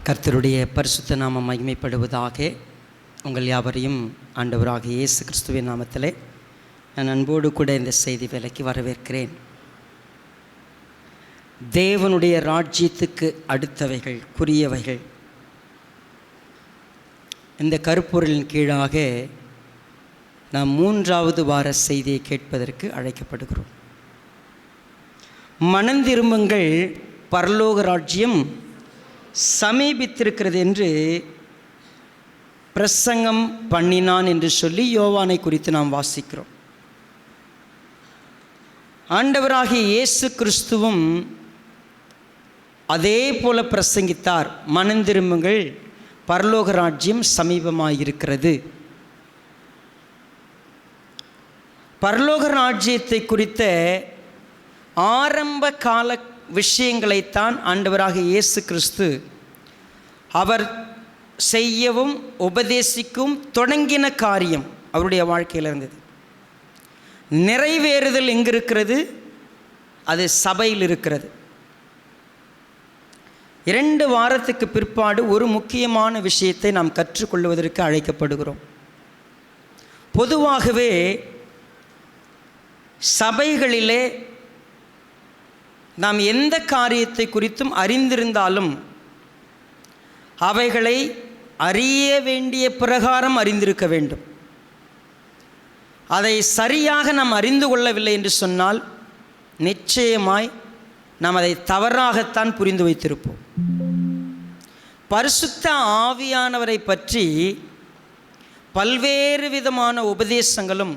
கர்த்தருடைய பரிசுத்த நாமம் மகிமைப்படுவதாக. உங்கள் யாவரையும் ஆண்டவராக இயேசு கிறிஸ்துவின் நாமத்திலே நான் அன்போடு கூட இந்த செய்தி வேலைக்கு வரவேற்கிறேன். தேவனுடைய ராஜ்யத்துக்கு அடுத்தவைகள் குறியவைகள் இந்த கருப்பொருளின் கீழாக நாம் 3வது வார செய்தியை கேட்பதற்கு அழைக்கப்படுகிறோம். மனந்திரும்புங்கள், பரலோக ராஜ்யம் சமீபித்திருக்கிறது என்று பிரசங்கம் பண்ணினான் என்று சொல்லி யோவானை குறித்து நாம் வாசிக்கிறோம். ஆண்டவராகிய இயேசு கிறிஸ்துவும் அதே போல பிரசங்கித்தார். மனந்திரும்புங்கள், பரலோக ராஜ்யம் சமீபமாயிருக்கிறது. பரலோக ராஜ்யத்தை குறித்த ஆரம்ப கால விஷயங்களைத்தான் ஆண்டவராகிய இயேசு கிறிஸ்து அவர் செய்யவும் உபதேசிக்கும் தொடங்கின காரியம் அவருடைய வாழ்க்கையில் இருந்தது. நிறைவேறுதல் எங்கு இருக்கிறது? அது சபையில் இருக்கிறது. 2 வாரத்துக்கு பிற்பாடு ஒரு முக்கியமான விஷயத்தை நாம் கற்றுக்கொள்வதற்கு அழைக்கப்படுகிறோம். பொதுவாகவே சபைகளிலே நாம் எந்த காரியத்தை குறித்தும் அறிந்திருந்தாலும் அவைகளை அறிய வேண்டிய பிரகாரம் அறிந்திருக்க வேண்டும். அதை சரியாக நாம் அறிந்து கொள்ளவில்லை என்று சொன்னால் நிச்சயமாய் நாம் அதை தவறாகத்தான் புரிந்து வைத்திருப்போம். பரிசுத்த ஆவியானவரை பற்றி பல்வேறு விதமான உபதேசங்களும்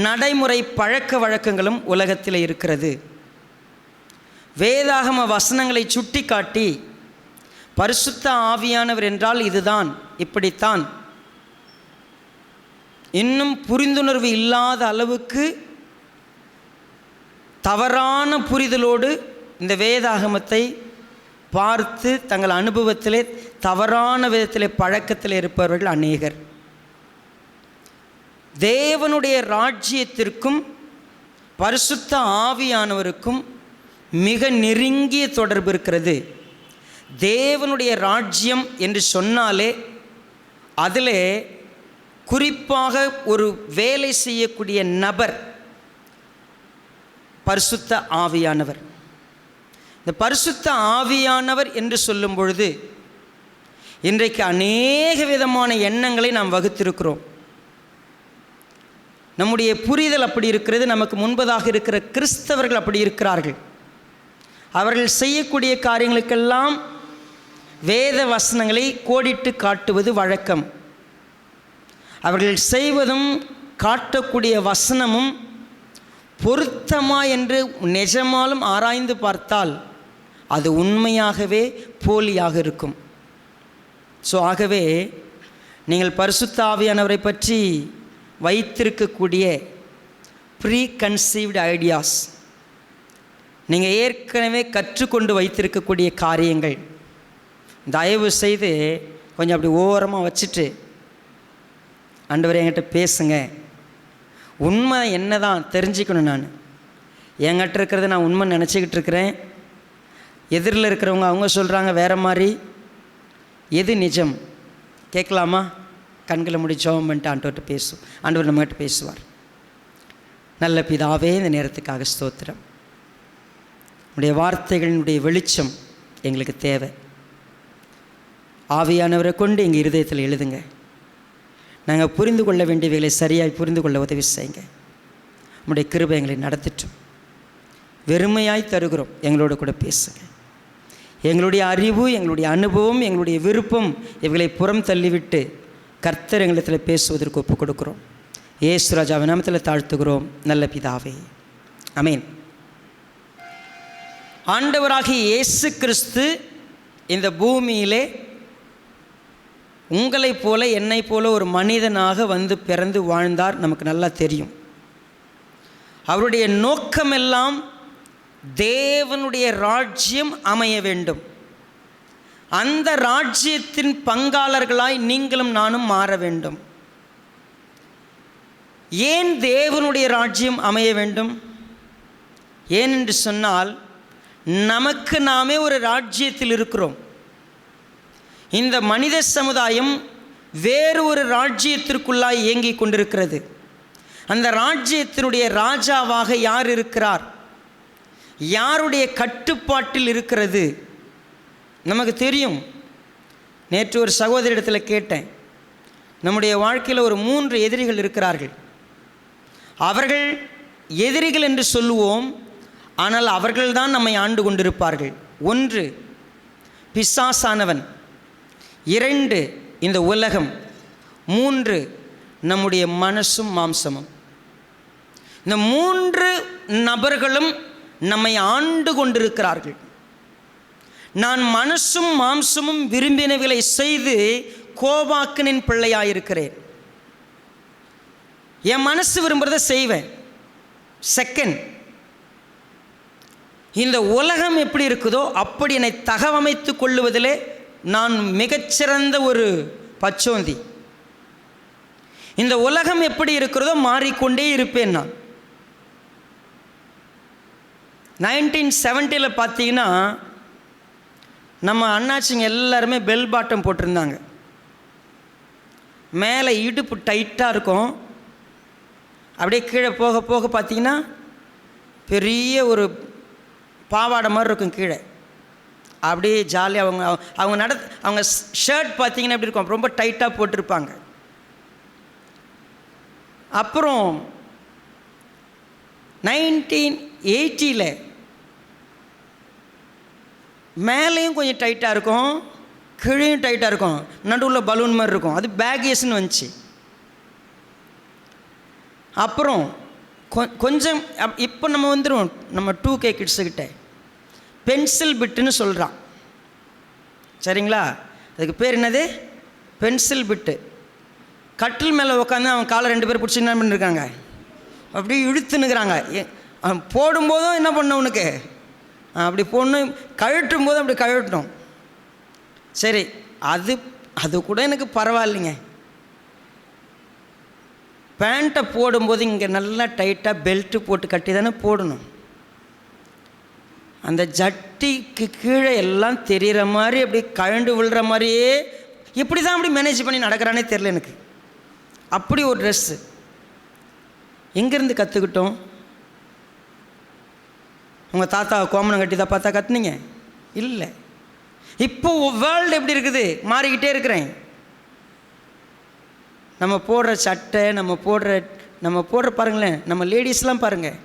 நடைமுறை பழக்க வழக்கங்களும் உலகத்தில் இருக்கிறது. வேதாகம வசனங்களை சுட்டி காட்டி பரிசுத்த ஆவியானவர் என்றால் இதுதான், இப்படித்தான், இன்னும் புரிந்துணர்வு இல்லாத அளவுக்கு தவறான புரிதலோடு இந்த வேதாகமத்தை பார்த்து தங்கள் அனுபவத்திலே தவறான விதத்திலே பழக்கத்தில் இருப்பவர்கள் அநேகர். தேவனுடைய ராஜ்யத்திற்கும் பரிசுத்த ஆவியானவருக்கும் மிக நெருங்கிய தொடர்பு இருக்கிறது. தேவனுடைய ராஜ்யம் என்று சொன்னாலே அதிலே குறிப்பாக ஒரு வேலை செய்யக்கூடிய நபர் பரிசுத்த ஆவியானவர். இந்த பரிசுத்த ஆவியானவர் என்று சொல்லும் பொழுது இன்றைக்கு அநேக விதமான எண்ணங்களை நாம் வகுத்திருக்கிறோம். நம்முடைய புரிதல் அப்படி இருக்கிறது. நமக்கு முன்பதாக இருக்கிற கிறிஸ்தவர்கள் அப்படி இருக்கிறார்கள். அவர்கள் செய்யக்கூடிய காரியங்களுக்கெல்லாம் வேத வசனங்களை கோடிட்டு காட்டுவது வழக்கம். அவர்கள் செய்வதும் காட்டக்கூடிய வசனமும் பொருத்தமா என்று நிஜமாலும் ஆராய்ந்து பார்த்தால் அது உண்மையாகவே போலியாக இருக்கும். ஆகவே நீங்கள் பரிசுத்த ஆவியானவரை பற்றி வைத்திருக்கக்கூடிய ப்ரீ கன்சீவ்டு ஐடியாஸ், நீங்கள் ஏற்கனவே கற்றுக்கொண்டு வைத்திருக்கக்கூடிய காரியங்கள், தயவு செய்து கொஞ்சம் அப்படி ஓரமாக வச்சுட்டு ஆண்டவரே என்கிட்ட பேசுங்க, உண்மை என்ன தான் தெரிஞ்சுக்கணும். நான் என்கிட்ட இருக்கிறத நான் உண்மை நினச்சிக்கிட்டு இருக்கிறேன், எதிரில் இருக்கிறவங்க அவங்க சொல்கிறாங்க வேறு மாதிரி, எது நிஜம் கேட்கலாமா? கண்களை முடி ஜெபம் பண்ணிட்டு ஆண்டவர்கிட்ட பேசும். ஆண்டவர் நம்மகிட்ட பேசுவார். நல்ல பிதாவே, இந்த நேரத்துக்காக ஸ்தோத்திரம். உடைய வார்த்தைகளினுடைய வெளிச்சம் எங்களுக்கு தேவை. ஆவியானவரை கொண்டு எங்கள் இருதயத்தில் எழுதுங்க. நாங்கள் புரிந்து கொள்ள வேண்டியவைகளை சரியாய் புரிந்து கொள்ள உதவி செய்யுங்க. உடைய கிருபை எங்களை நடத்திட்டோம். வெறுமையாய் தருகிறோம், எங்களோட கூட பேசுங்க. எங்களுடைய அறிவு, எங்களுடைய அனுபவம், எங்களுடைய விருப்பம் இவைகளை புறம் தள்ளிவிட்டு கர்த்தர் எங்களிடத்தில் பேசுவதற்கு ஒப்புக் கொடுக்குறோம். இயேசு ராஜாவின் நாமத்தில் தாழ்த்துகிறோம் நல்ல பிதாவே, ஆமென். ஆண்டவராகிய இயேசு கிறிஸ்து இந்த பூமியிலே உங்களைப் போல என்னை போல ஒரு மனிதனாக வந்து பிறந்து வாழ்ந்தார். நமக்கு நல்லா தெரியும். அவருடைய நோக்கமெல்லாம் தேவனுடைய ராஜ்யம் அமைய வேண்டும். அந்த ராஜ்யத்தின் பங்காளர்களாய் நீங்களும் நானும் மாற வேண்டும். ஏன் தேவனுடைய ராஜ்யம் அமைய வேண்டும்? ஏனென்று சொன்னால் நமக்கு நாமே ஒரு ராஜ்யத்தில் இருக்கிறோம். இந்த மனித சமுதாயம் வேறு ஒரு ராஜ்யத்திற்குள்ளாய் இயங்கிக் கொண்டிருக்கிறது. அந்த ராஜ்யத்தினுடைய ராஜாவாக யார் இருக்கிறார், யாருடைய கட்டுப்பாட்டில் இருக்கிறது நமக்கு தெரியும். நேற்று ஒரு சகோதரிடத்தில் கேட்டேன், நம்முடைய வாழ்க்கையில் ஒரு 3 எதிரிகள் இருக்கிறார்கள். அவர்கள் எதிரிகள் என்று சொல்லுவோம், ஆனால் அவர்கள்தான் நம்மை ஆண்டு கொண்டிருப்பார்கள். 1 பிசாசானவன், 2 இந்த உலகம், 3 நம்முடைய மனசும் மாம்சமும். இந்த 3 நபர்களும் நம்மை ஆண்டு கொண்டிருக்கிறார்கள். நான் மனசும் மாம்சமும் விரும்பினவைகளை செய்து கோபாக்கனின் பிள்ளையாயிருக்கிறேன். என் மனசு விரும்புகிறத செய்வேன். செகண்ட், இந்த உலகம் எப்படி இருக்குதோ அப்படி என்னை தகவமைத்து கொள்ளுவதிலே நான் மிகச்சிறந்த ஒரு பச்சோந்தி. இந்த உலகம் எப்படி இருக்கிறதோ மாறிக்கொண்டே இருப்பேன் நான். 1970 பார்த்தீங்கன்னா நம்ம அண்ணாச்சிங்க எல்லாருமே பெல் பாட்டம் போட்டிருந்தாங்க. மேலே இடுப்பு டைட்டாக இருக்கும், அப்படியே கீழே போக போக பார்த்தீங்கன்னா பெரிய ஒரு பாவாடை மாதிரி இருக்கும் கீழே. அப்படியே ஜாலியாக அவங்க ஷர்ட் பார்த்தீங்கன்னா எப்படி இருக்கும், ரொம்ப டைட்டாக போட்டிருப்பாங்க. அப்புறம் 1980 மேலேயும் கொஞ்சம் டைட்டாக இருக்கும், கீழேயும் டைட்டாக இருக்கும், நடுவில் பலூன் மாதிரி இருக்கும். அது பேகேஸ்ன்னு வந்துச்சு. அப்புறம் கொஞ்சம் இப்போ நம்ம வந்துடும் நம்ம 2K கிட்ஸுக்கிட்ட பென்சில் பிட்டுன்னு சொல்கிறான். சரிங்களா? அதுக்கு பேர் என்னது? பென்சில் பிட்டு. கட்டில் மேலே உட்காந்து அவன் காலை 2 பேர் பிடிச்சி என்ன பண்ணியிருக்காங்க, அப்படியே இழுத்துன்னுக்குறாங்க. போடும்போதும் என்ன பண்ண உனக்கு அப்படி பொண்ணு கழட்டும் போது அப்படி கழட்டணும். சரி, அது கூட எனக்கு பரவாயில்லைங்க. பேண்ட்டை போடும்போது இங்கே நல்லா டைட்டாக பெல்ட்டு போட்டு கட்டி தானே போடணும். அந்த ஜட்டிக்கு கீழே எல்லாம் தெரிகிற மாதிரி அப்படி கழண்டு விழுற மாதிரியே எப்படி தான் அப்படி மேனேஜ் பண்ணி நடக்கிறானே தெரில எனக்கு. அப்படி ஒரு ட்ரெஸ்ஸு எங்கேருந்து கற்றுக்கிட்டோம்? உங்கள் தாத்தா கோமணம் கட்டி தான் பார்த்தா கற்றுனீங்க? இல்லை. இப்போ வேர்ல்டு எப்படி இருக்குது, மாறிக்கிட்டே இருக்கிறேன். நம்ம போடுற சட்டை, நம்ம போடுற பாருங்களேன், நம்ம லேடிஸ்லாம் பாருங்கள்,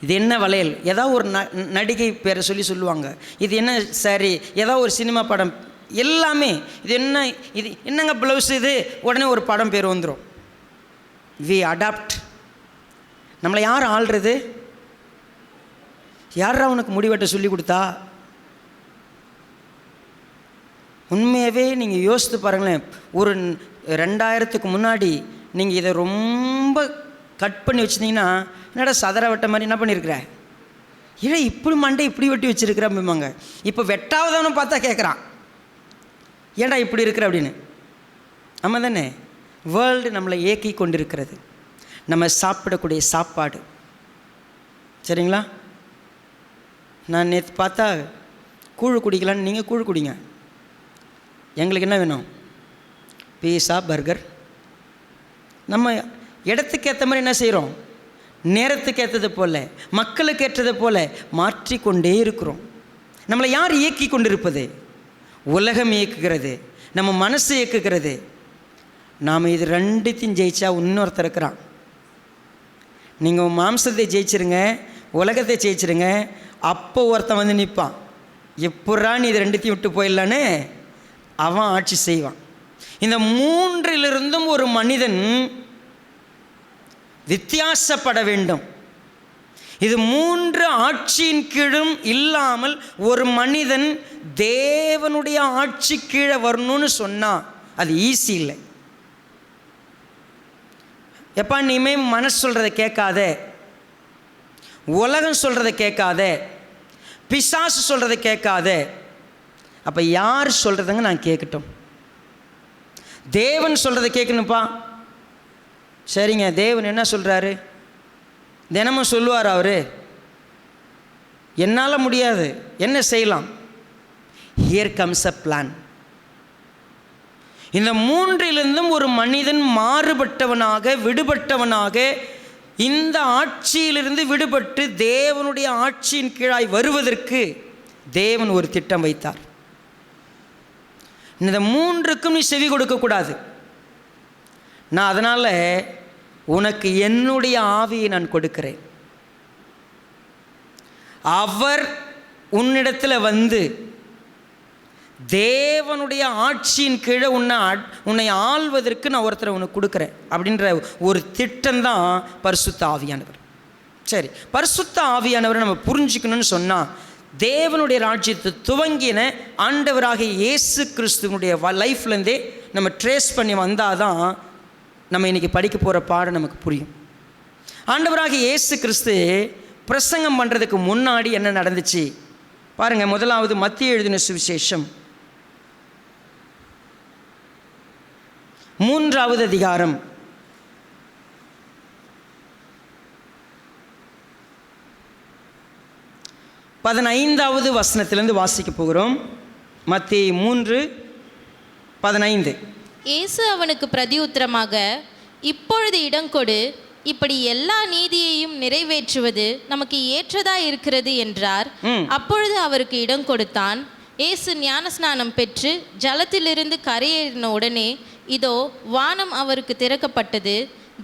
இது என்ன வளையல், ஏதாவது ஒரு நடிகை பேரை சொல்லுவாங்க. இது என்ன சாரி, ஏதாவது ஒரு சினிமா படம், எல்லாமே இது என்னங்க ப்ளவுஸ், இது உடனே ஒரு படம் பேர் வந்துடும். We adapt. நம்மளை யார் ஆள்றது? யாரா உனக்கு முடிவெட்ட சொல்லி கொடுத்தா? உண்மையாகவே நீங்கள் யோசித்து பாருங்களேன். ஒரு 2000க்கு முன்னாடி நீங்கள் இதை ரொம்ப கட் பண்ணி வச்சுருந்தீங்கன்னா, என்னடா சதர வெட்ட மாதிரி என்ன பண்ணியிருக்கிற, இல்லை இப்படி மண்டை இப்படி வெட்டி வச்சுருக்கிறேன். இப்போ வெட்டாவதானு பார்த்தா கேட்குறான், ஏன்டா இப்படி இருக்கிற அப்படின்னு. ஆமாம் தானே? வேர்ல்டு நம்மளை ஏக்கி கொண்டிருக்கிறது. நம்ம சாப்பிடக்கூடிய சாப்பாடு, சரிங்களா? நான் நேற்று பார்த்தா கூழ் குடிக்கலான்னு, நீங்கள் கூழ் குடிங்க, எங்களுக்கு என்ன வேணும்? பீஸா, பர்கர். நம்ம இடத்துக்கு ஏற்ற மாதிரி என்ன செய்கிறோம்? நேரத்துக்கு ஏற்றது போல், மக்களுக்கு ஏற்றது போல் மாற்றிக்கொண்டே இருக்கிறோம். நம்மளை யார் இயக்கி கொண்டிருப்பது? உலகம் இயக்குகிறது, நம்ம மனசு இயக்குகிறது. நாம் இது 2த்தையும் ஜெயிச்சா இன்னொருத்தர் இருக்கிறான். நீங்கள் மாம்சத்தை ஜெயிச்சிருங்க, உலகத்தை ஜெயிச்சிருங்க, அப்போ ஒருத்தன் வந்து நிற்பான். எப்படா நீ இது 2த்தையும் விட்டு போயிடலான்னு அவன் ஆட்சி செய்வான். இந்த 3லிருந்தும் ஒரு மனிதன் வித்தியாசப்பட வேண்டும். இது 3 ஆட்சியின் கீழும் இல்லாமல் ஒரு மனிதன் தேவனுடைய ஆட்சி கீழே வரணும்னு சொன்னால் அது ஈஸி இல்லை. எப்பா நீமே மனசு சொல்கிறத கேட்காத, உலகம் சொல்கிறத கேட்காத, பிசாசு சொல்கிறத கேட்காத. அப்போ யார் சொல்கிறதுங்க நான் கேட்கட்டும்? தேவன் சொல்கிறத கேட்கணும்ப்பா. சரிங்க, தேவன் என்ன சொல்கிறாரு? தினமும் சொல்லுவார் அவர். என்னால் முடியாது, என்ன செய்யலாம்? Here comes a plan. இந்த மூன்றிலிருந்தும் ஒரு மனிதன் மாறுபட்டவனாக, விடுபட்டவனாக, இந்த ஆட்சியிலிருந்து விடுபட்டு தேவனுடைய ஆட்சியின் கீழாய் வருவதற்கு தேவன் ஒரு திட்டம் வைத்தார். இந்த மூன்றுக்கும் நீ செவி கொடுக்கக்கூடாது. நான் அதனால் உனக்கு என்னுடைய ஆவியை நான் கொடுக்கிறேன். அவர் உன்னிடத்தில் வந்து தேவனுடைய ஆட்சியின் கீழே உன்னை ஆள்வதற்கு நான் ஒருத்தரை உனக்கு கொடுக்குறேன் அப்படின்ற ஒரு திட்டம்தான் பரிசுத்த ஆவியானவர். சரி, பரிசுத்த ஆவியானவரை நம்ம புரிஞ்சுக்கணும்னு சொன்னால், தேவனுடைய ராஜ்யத்தை துவங்கின ஆண்டவராகிய இயேசு கிறிஸ்துவனுடைய லைஃப்லேருந்தே நம்ம ட்ரேஸ் பண்ணி வந்தால் தான் நம்ம இன்றைக்கி படிக்க போகிற பாடம் நமக்கு புரியும். ஆண்டவராகிய இயேசு கிறிஸ்து பிரசங்கம் பண்ணுறதுக்கு முன்னாடி என்ன நடந்துச்சு பாருங்கள். முதலாவது மத்திய எழுதின சுவிசேஷம் 3வது அதிகாரம் 15வது வசனத்திலிருந்து வாசிக்க போகிறோம். மத்தேயு 3:15. இயேசு அவனுக்கு பிரதியுத்தரமாக, இப்பொழுது இடங்கொடு, இப்படி எல்லா நீதியையும் நிறைவேற்றுவது நமக்கு ஏற்றதா இருக்கிறது என்றார். அப்பொழுது அவருக்கு இடம் கொடுத்தான். இயேசு ஞானஸ்நானம் பெற்று ஜலத்திலிருந்து கரையேறின உடனே இதோ வானம் அவருக்கு திறக்கப்பட்டது.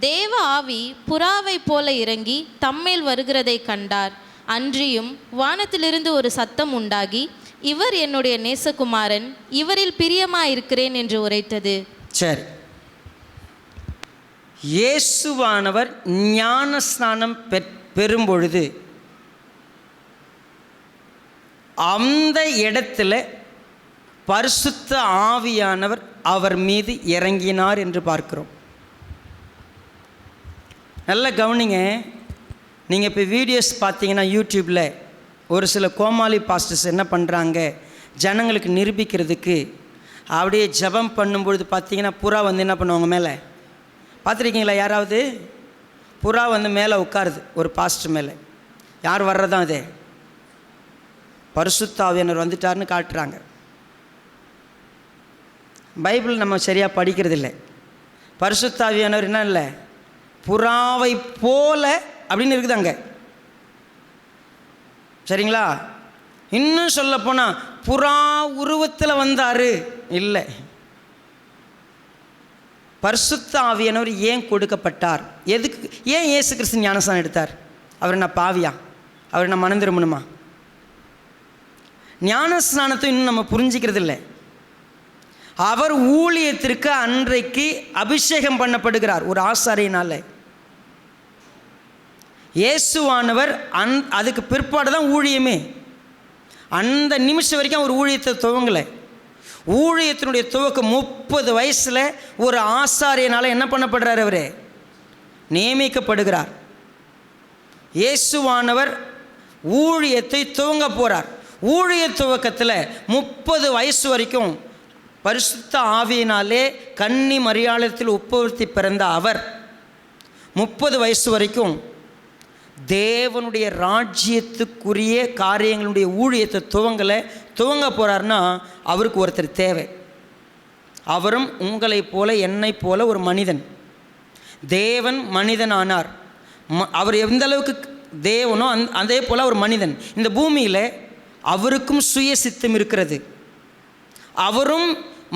தேவ ஆவி புறாவை போல இறங்கி தம்மேல் வருகிறதை கண்டார். அன்றியும் வானத்திலிருந்து ஒரு சத்தம் உண்டாகி, இவர் என்னுடைய நேசகுமாரன், இவரில் பிரியமாயிருக்கிறேன் என்று உரைத்தது. சரி, இயேசுவானவர் ஞானஸ்நானம் பெறும்பொழுது அந்த இடத்துல பரிசுத்த ஆவியானவர் அவர் மீது இறங்கினார் என்று பார்க்கிறோம். நல்ல கவனிங்க. நீங்கள் இப்போ வீடியோஸ் பார்த்தீங்கன்னா யூடியூப்பில் ஒரு சில கோமாளி பாஸ்டர்ஸ் என்ன பண்ணுறாங்க, ஜனங்களுக்கு நிரூபிக்கிறதுக்கு அப்படியே ஜெபம் பண்ணும்பொழுது பார்த்தீங்கன்னா புறா வந்து என்ன பண்ணுவாங்க, மேலே பார்த்துருக்கீங்களா? யாராவது புறா வந்து மேலே உட்காருது ஒரு பாஸ்டர் மேலே. யார் வர்றதான் அதே பரிசுத்த ஆவியானவர் வந்துட்டார்னு காட்டுறாங்க. பைபிள் நம்ம சரியாக படிக்கிறது இல்லை. பரிசுத்த ஆவியானவர் என்ன இல்லை, புறாவை போல அப்படின்னு இருக்குது அங்கே. சரிங்களா? இன்னும் சொல்ல போனால் புறா உருவத்தில் வந்தார் இல்லை. பரிசுத்த ஆவியானவர் ஏன் கொடுக்கப்பட்டார்? எதுக்கு? ஏன் இயேசு கிறிஸ்து ஞானஸ்நானம் எடுத்தார்? அவர் என்ன பாவியா? அவர் என்ன மனம் திரும்பணுமா? ஞானஸ்நானத்தை இன்னும் நம்ம புரிஞ்சிக்கிறது இல்லை. அவர் ஊழியத்திற்கு அன்றைக்கு அபிஷேகம் பண்ணப்படுகிறார் ஒரு ஆசாரியனால. இயேசுவானவர் அதுக்கு பிற்பாடு தான் ஊழியமே. அந்த நிமிஷம் வரைக்கும் அவர் ஊழியத்தை துவங்கலை. ஊழியத்தினுடைய துவக்கம் 30 வயசில் ஒரு ஆசாரியனால் என்ன பண்ணப்படுறார்? அவர் நியமிக்கப்படுகிறார். இயேசுவானவர் ஊழியத்தை துவங்க போகிறார். ஊழிய துவக்கத்தில் 30 வயசு வரைக்கும் பரிசுத்த ஆவியினாலே கன்னி மரியாளத்தில் உட்படுத்தி பிறந்த அவர் 30 வயசு வரைக்கும் தேவனுடைய ராஜ்யத்துக்குரிய காரியங்களுடைய ஊழியத்தை துவங்க போகிறார்னா அவருக்கு ஒருத்தர் தேவை. அவரும் உங்களைப் போல என்னைப் போல ஒரு மனிதன். தேவன் மனிதன் ஆனார். அவர் எந்த அளவுக்கு தேவனோ அதே போல் ஒரு மனிதன். இந்த பூமியில் அவருக்கும் சுய சித்தம் இருக்கிறது. அவரும்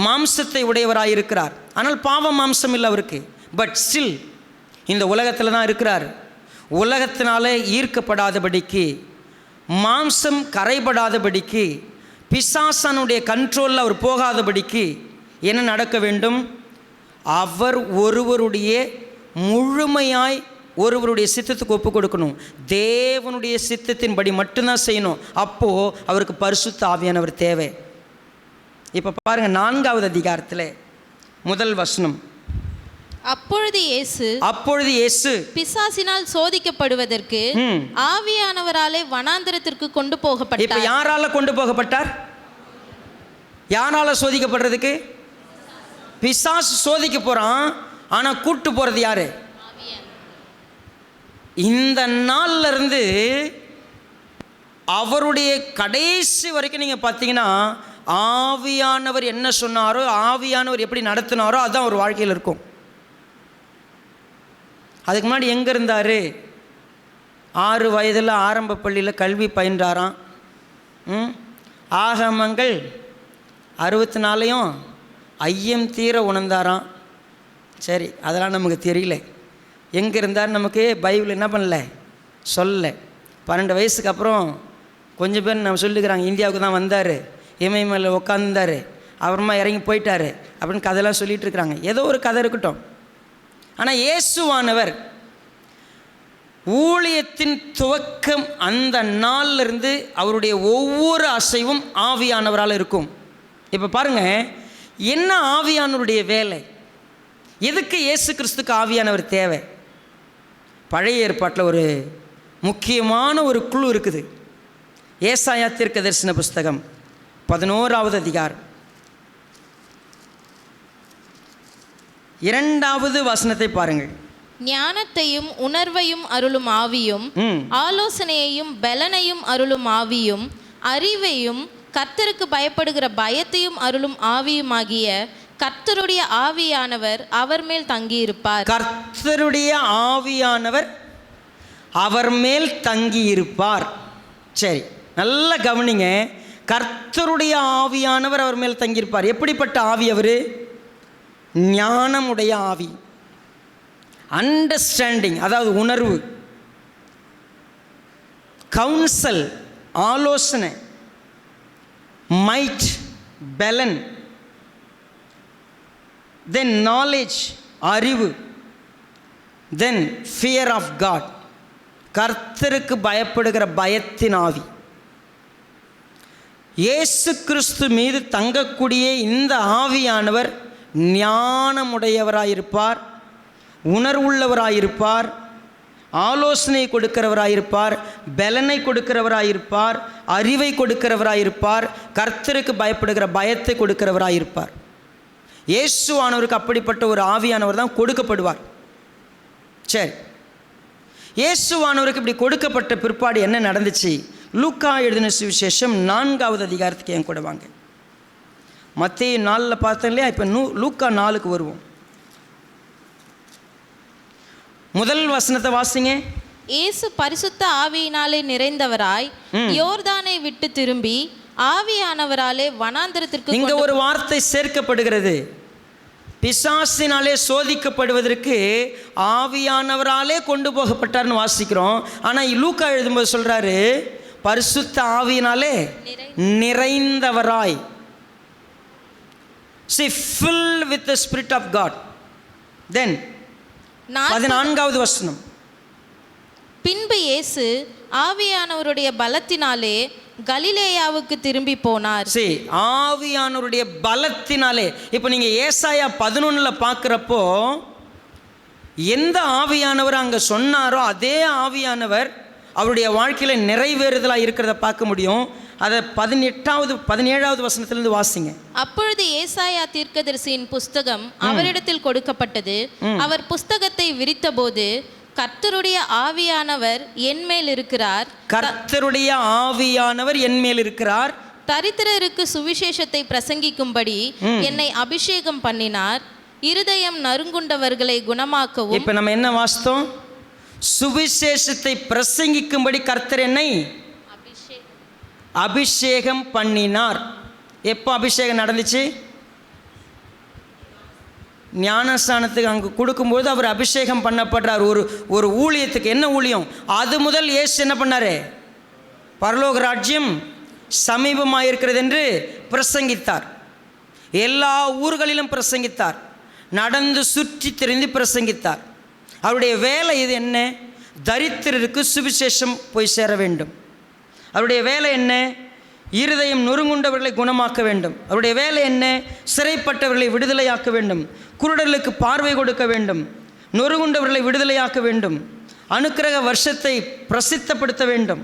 மாம்சத்தை உடையவராக இருக்கிறார். ஆனால் பாவ மாம்சம் இல்லை அவருக்கு. பட் ஸ்டில் இந்த உலகத்தில் தான் இருக்கிறார். உலகத்தினால ஈர்க்கப்படாதபடிக்கு, மாம்சம் கரைபடாதபடிக்கு, பிசாசானுடைய கண்ட்ரோலில் அவர் போகாதபடிக்கு என்ன நடக்க வேண்டும்? அவர் ஒருவருடைய முழுமையாய் ஒருவருடைய சித்தத்துக்கு ஒப்பு கொடுக்கணும். தேவனுடைய சித்தத்தின்படி மட்டும்தான் செய்யணும். அப்போது அவருக்கு பரிசுத்த ஆவியானவர் தேவை. இப்போ பாருங்கள் 4வது அதிகாரத்தில் 1 வசனம். அப்பொழுது இயேசு பிசாசினால் சோதிக்கப்படுவதற்கு ஆவியானவராலே வனாந்தரத்திற்கு கொண்டு போகப்பட்டார். இப்போ யாரால கொண்டு போகப்பட்டார்? யாரால சோதிக்கப்படுறதுக்கு? பிசாசு சோதிக்க போறான். ஆனால் கூட்டு போறது யாரு? இந்த நாள்ல இருந்து அவருடைய கடைசி வரைக்கும் நீங்கள் பார்த்தீங்கன்னா ஆவியானவர் என்ன சொன்னாரோ, ஆவியானவர் எப்படி நடத்தினாரோ அதுதான் ஒரு வாழ்க்கையில் இருக்கும். அதுக்கு முன்னாடி எங்கே இருந்தார்? 6 வயதில் ஆரம்ப பள்ளியில் கல்வி பயின்றாராம். ஆகமங்கள் 64 ஐயம் தீர உணர்ந்தாராம். சரி, அதெல்லாம் நமக்கு தெரியல. எங்கே இருந்தார் நமக்கு பைபிள் என்ன பண்ணல, சொல்லலை. 12 வயசுக்கு அப்புறம் கொஞ்சம் பேர் நம்ம சொல்லிக்கிறாங்க, இந்தியாவுக்கு தான் வந்தார், இமயமலை உட்காந்துருந்தார், அப்புறமா இறங்கி போயிட்டார் அப்படின்னு கதையெல்லாம் சொல்லிகிட்டு இருக்கிறாங்க. ஏதோ ஒரு கதை இருக்கட்டும். ஆனால் இயேசுவானவர் ஊழியத்தின் துவக்கம் அந்த நாளிலிருந்து அவருடைய ஒவ்வொரு அசைவும் ஆவியானவரால் இருக்கும். இப்போ பாருங்கள், என்ன ஆவியானவருடைய வேலை? எதுக்கு இயேசு கிறிஸ்துக்கு ஆவியானவர் தேவை? பழைய ஏற்பாட்டில் ஒரு முக்கியமான ஒரு குழு இருக்குது. ஏசாயா தீர்க்கதரிசன புஸ்தகம் 11வது அதிகாரம் 2வது வசனத்தை பாருங்கள். ஞானத்தையும் உணர்வையும் அருளும் ஆவியும், ஆலோசனையையும் பலனையும் அருளும் ஆவியும், அறிவையும் கர்த்தருக்கு பயப்படுகிற பயத்தையும் அருளும் ஆவியுமாகிய கர்த்தருடைய ஆவியானவர் அவர் மேல் தங்கியிருப்பார். கர்த்தருடைய ஆவியானவர் அவர் மேல் தங்கியிருப்பார். சரி, நல்லா கவனிங்க. கர்த்தருடைய ஆவியானவர் அவர் மேல் தங்கியிருப்பார். எப்படிப்பட்ட ஆவி அவர்? ஞானமுடைய ஆவி, அண்டர்ஸ்டாண்டிங், அதாவது உணர்வு, கவுன்சல், ஆலோசனை, மைட், பலன், தென் நாலேஜ், அறிவு, தென் ஃபியர் ஆஃப் காட், கர்த்தருக்கு பயப்படுகிற பயத்தின் ஆவி. இயேசு கிறிஸ்து மீது தங்கக்கூடிய இந்த ஆவியானவர் ஞானமுடையவராயிருப்பார், உணர்வுள்ளவராயிருப்பார், ஆலோசனை கொடுக்கிறவராயிருப்பார், பலனை கொடுக்கிறவராயிருப்பார், அறிவை கொடுக்கிறவராயிருப்பார், கர்த்தருக்கு பயப்படுகிற பயத்தை கொடுக்கிறவராயிருப்பார். இயேசுவானவருக்கு அப்படிப்பட்ட ஒரு ஆவியானவர் தான் கொடுக்கப்படுவார். சரி, இயேசுவானவருக்கு இப்படி கொடுக்கப்பட்ட பிற்பாடு என்ன நடந்துச்சு? லூக்கா எழுதின சுவிசேஷம் 4வது அதிகாரத்துக்கு என் கூட வாங்க. மத்தேயு 4 பார்த்தோம் இல்லையா? இப்போ லூக்கா 4க்கு வருவோம். முதல் வசனத்தை வாசிங்க. இயேசு பரிசுத்த ஆவியினாலே நிறைந்தவராய் யோர்தானை விட்டு திரும்பி ஆவியானவராலே வனாந்தரத்திற்கு. இங்க ஒரு வார்த்தை சேர்க்கப்படுகிறது. பிசாசினாலே சோதிக்கப்படுவதற்கு ஆவியானவராலே கொண்டு போகப்பட்டார்னு வாசிக்கிறோம். ஆனால் லூக்கா எழுதும்போது சொல்றாரு, பரிசுத்த ஆவியினாலே நிறைந்தவராய். See, filled with the Spirit of God. Then 14வது வசனம். பின்பு இயேசு ஆவியானவருடைய பலத்தினாலே கலிலேயாவுக்கு திரும்பி போனார். சரி, ஆவியானவருடைய பலத்தினாலே. இப்போ நீங்கள் ஏசாயா 11 பார்க்குறப்போ எந்த ஆவியானவர் அங்கே சொன்னாரோ அதே ஆவியானவர் அவருடைய வாழ்க்கையில் நிறைவேறுதலாக இருக்கிறத பார்க்க முடியும். அதை 17வது வசனத்திலிருந்து வாசிங்க. அப்பொழுது ஏசாயா தீர்க்கதரிசியின் புஸ்தகம் அவரிடத்தில் கொடுக்கப்பட்டது. அவர் புஸ்தகத்தை விரித்தபோது, கர்த்தருடைய ஆவியானவர் என் மேல் இருக்கிறார், கர்த்தருடைய ஆவியானவர் என் மேல் இருக்கிறார், தரித்திரருக்கு சுவிசேஷத்தை பிரசங்கிக்கும்படி என்னை அபிஷேகம் பண்ணினார், இருதயம் நறுங்குண்டவர்களை குணமாக்கவும். இப்ப நம்ம என்ன வாசித்தோம்? சுவிசேஷத்தை பிரசங்கிக்கும்படி கர்த்தர் என்னை அபிஷேகம் பண்ணினார். எப்போ அபிஷேகம் நடந்துச்சு? ஞானஸ்தானத்துக்கு அங்கே கொடுக்கும்போது அவர் அபிஷேகம் பண்ணப்படுறார். ஒரு ஊழியத்துக்கு. என்ன ஊழியம்? அது முதல் இயேசு என்ன பண்ணாரு? பரலோக ராஜ்யம் சமீபமாக இருக்கிறது என்று பிரசங்கித்தார். எல்லா ஊர்களிலும் பிரசங்கித்தார். நடந்து சுற்றி திரிந்து பிரசங்கித்தார். அவருடைய வேலை இது என்ன? தரித்திரருக்கு சுவிசேஷம் போய் சேர வேண்டும். அவருடைய வேலை என்ன? இருதயம் நொறுங்குண்டவர்களை குணமாக்க வேண்டும். அவருடைய வேலை என்ன? சிறைப்பட்டவர்களை விடுதலையாக்க வேண்டும். குருடர்களுக்கு பார்வை கொடுக்க வேண்டும். நொறுங்குண்டவர்களை விடுதலையாக்க வேண்டும். அனுக்கிரக வருஷத்தை பிரசித்தப்படுத்த வேண்டும்.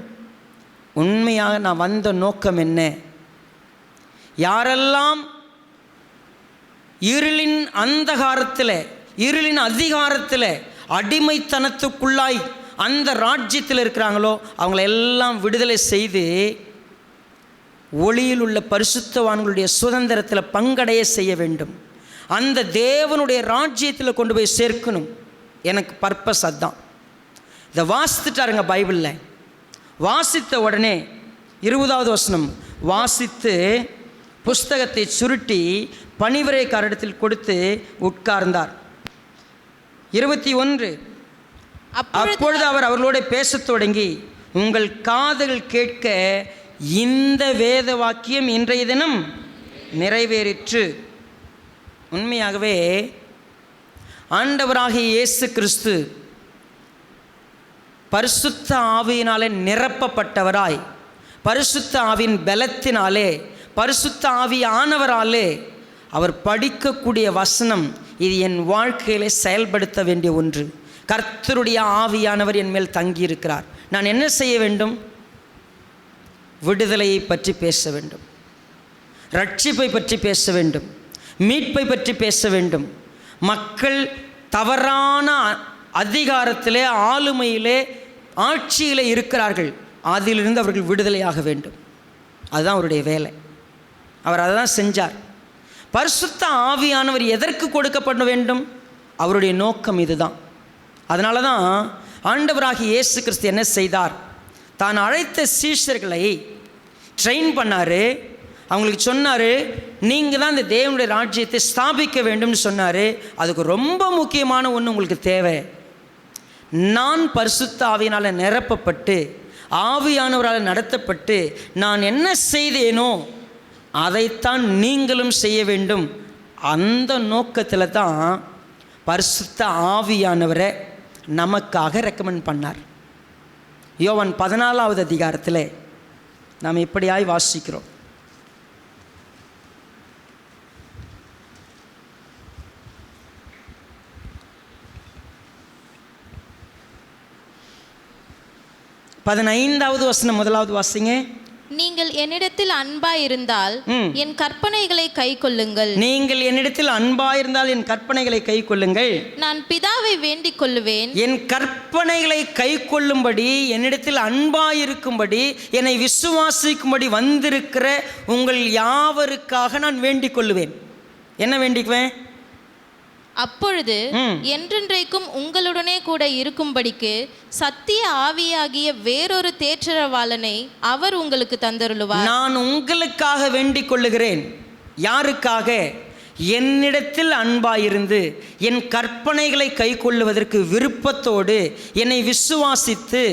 உண்மையாக நான் வந்த நோக்கம் என்ன? யாரெல்லாம் இருளின் அந்தகாரத்தில், இருளின் அதிகாரத்தில், அடிமைத்தனத்துக்குள்ளாய் அந்த ராஜ்யத்தில் இருக்கிறாங்களோ அவங்கள எல்லாம் விடுதலை செய்து ஒளியில் உள்ள பரிசுத்தவான்களுடைய சுதந்திரத்தில் பங்கடைய செய்ய வேண்டும். அந்த தேவனுடைய ராஜ்யத்தில் கொண்டு போய் சேர்க்கணும். எனக்கு பர்பஸ் அதுதான். இதை வாசித்துட்டாருங்க பைபிளில். வாசித்த உடனே 20வது வசனம் வாசித்து புஸ்தகத்தை சுருட்டி பணிவிரைக்காரிடத்தில் கொடுத்து உட்கார்ந்தார். 21 அப்பொழுது அவர் அவர்களோட பேசத் தொடங்கி, உங்கள் காதுகள் கேட்க இந்த வேத வாக்கியம் இன்றைய தினம் நிறைவேறிற்று. உண்மையாகவே ஆண்டவராகிய இயேசு கிறிஸ்து பரிசுத்த ஆவியினாலே நிரப்பப்பட்டவராய், பரிசுத்த ஆவியின் பலத்தினாலே, பரிசுத்த ஆவியானவராலே அவர் படிக்கக்கூடிய வசனம் இது என் வாழ்க்கையிலே செயல்படுத்த வேண்டிய ஒன்று. கர்த்தருடைய ஆவியானவர் என் மேல் தங்கியிருக்கிறார். நான் என்ன செய்ய வேண்டும்? விடுதலையை பற்றி பேச வேண்டும், ரட்சிப்பை பற்றி பேச வேண்டும், மீட்பை பற்றி பேச வேண்டும். மக்கள் தவறான அதிகாரத்திலே, ஆளுமையிலே, ஆட்சியிலே இருக்கிறார்கள். அதிலிருந்து அவர்கள் விடுதலையாக வேண்டும். அதுதான் அவருடைய வேலை. அவர் அதை தான் செஞ்சார். பரிசுத்த ஆவியானவர் எதற்கு கொடுக்கப்பட வேண்டும்? அவருடைய நோக்கம் இதுதான். அதனால தான் ஆண்டவராகிய இயேசு கிறிஸ்து என்ன செய்தார்? தான் அழைத்த சீஷர்களை ட்ரெயின் பண்ணார். அவங்களுக்கு சொன்னார், நீங்கள் தான் இந்த தேவனுடைய ராஜ்யத்தை ஸ்தாபிக்க வேண்டும்னு சொன்னார். அதுக்கு ரொம்ப முக்கியமான ஒன்று உங்களுக்கு தேவை. நான் பரிசுத்த ஆவியினால் நிரப்பப்பட்டு, ஆவியானவரால் நடத்தப்பட்டு நான் என்ன செய்தேனோ அதைத்தான் நீங்களும் செய்ய வேண்டும். அந்த நோக்கத்தில் தான் பரிசுத்த ஆவியானவரை நமக்காக ரெக்கமெண்ட் பண்ணார். யோவான் 14வது அதிகாரத்தில் நாம் இப்படியாய் வாசிக்கிறோம். பதினைந்தாவது வசனம் முதலாவது வாசிங்க. நீங்கள் என்னிடத்தில் அன்பாயிருந்தால் என் கற்பனைகளை கைக்கொள்ளுங்கள். நீங்கள் என்னிடத்தில் அன்பாயிருந்தால் என் கற்பனைகளை கைக்கொள்ளுங்கள். நான் பிதாவை வேண்டிக் கொள்ளுவேன், என் கற்பனைகளை கைக்கொள்ளும்படி, என்னிடத்தில் அன்பாயிருக்கும்படி, என்னை விசுவாசிக்கும்படி வந்திருக்கிற உங்கள் யாவருக்காக நான் வேண்டிக் கொள்ளுவேன். என்ன வேண்டிக்குவேன்? அப்பொழுது என்றென்றைக்கும் உங்களுடனே கூட இருக்கும்படிக்கு சத்திய ஆவியாகிய வேறொரு தேற்றரவாளனை அவர் உங்களுக்கு தந்தருளுவார். நான் உங்களுக்காக வேண்டிக் கொள்ளுகிறேன். யாருக்காக? என்னிடத்தில் அன்பாயிருந்து என் கற்பனைகளை கைக்கொள்ளுவதற்கு விருப்பத்தோடு என்னை விசுவாசித்து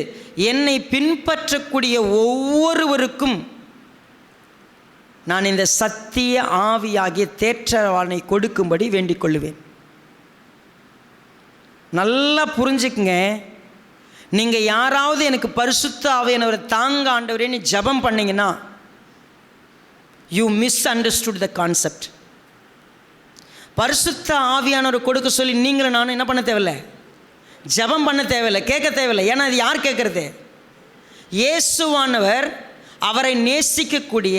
என்னை பின்பற்றக்கூடிய ஒவ்வொருவருக்கும் நான் இந்த சத்திய ஆவியாகிய தேற்றரவாளனை கொடுக்கும்படி வேண்டிக் கொள்ளுவேன். நல்லா புரிஞ்சுக்குங்க. நீங்கள் யாராவது எனக்கு பரிசுத்த ஆவியானவரை தாங்க ஆண்டவரேன்னு ஜெபம் பண்ணிங்கன்னா you miss understood the concept. பரிசுத்த ஆவியானவரை கொடுக்க சொல்லி நீங்களும் நானும் என்ன பண்ண தேவையில்லை? ஜெபம் பண்ண தேவையில்லை, கேட்க தேவையில்லை. ஏன்னா அது யார் கேட்குறது? இயேசுவானவர் அவரை நேசிக்கக்கூடிய,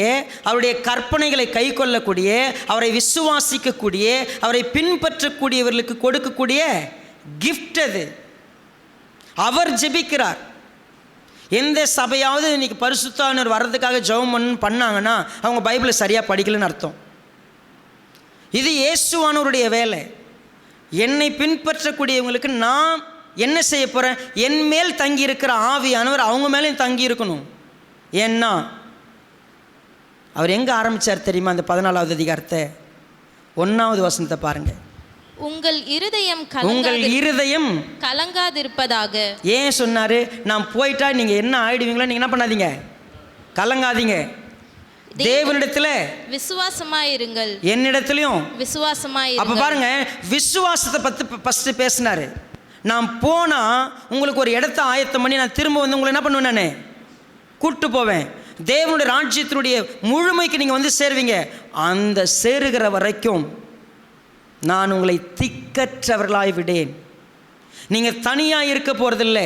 அவருடைய கற்பனைகளை கை கொள்ளக்கூடிய, அவரை விசுவாசிக்கக்கூடிய, அவரை பின்பற்றக்கூடியவர்களுக்கு கொடுக்கக்கூடிய கிஃப்ட் அது. அவர் ஜெபிக்கிறார். எந்த சபையாவது இன்னைக்கு பரிசுத்தாவினர் வர்றதுக்காக ஜெபம் பண்ணாங்கன்னா அவங்க பைபிளை சரியாக படிக்கலன்னு அர்த்தம். இது இயேசுவானவருடைய வேலை. என்னை பின்பற்றக்கூடியவங்களுக்கு நான் என்ன செய்ய போகிறேன்? என் மேல் தங்கி இருக்கிற ஆவியானவர் அவங்க மேலேயும் தங்கி இருக்கணும். ஏன்னா அவர் எங்கே ஆரம்பித்தார் தெரியுமா? அந்த 14வது அதிகாரத்தை 1வது வசனத்தை பாருங்கள். உங்கள் இருதயம் கலங்காதிருப்பதாக. ஏன் சொன்னார்? நான் போயிட்டா நீங்கள் என்ன ஆயிடுவீங்களோ, நீங்கள் என்ன பண்ணாதீங்க, கலங்காதீங்க. தேவனிடத்தில் விசுவாசமாயிருங்கள், என்னிடத்துலையும் விசுவாசமாயிருங்கள். அப்போ பாருங்க, விசுவாசத்தை பற்றி ஃபஸ்ட்டு பேசினார். நான் போனால் உங்களுக்கு ஒரு இடத்த ஆயத்தம் பண்ணி நான் திரும்ப வந்து உங்களை என்ன பண்ணுவேன்? நான் கூப்பிட்டு போவேன். தேவனுடைய ராஜ்யத்தினுடைய முழுமைக்கு நீங்கள் வந்து சேருவீங்க. அந்த சேருகிற வரைக்கும் நான் உங்களை திக்கற்றவர்களாய் விடேன். நீங்கள் தனியாக இருக்க போகிறதில்லை,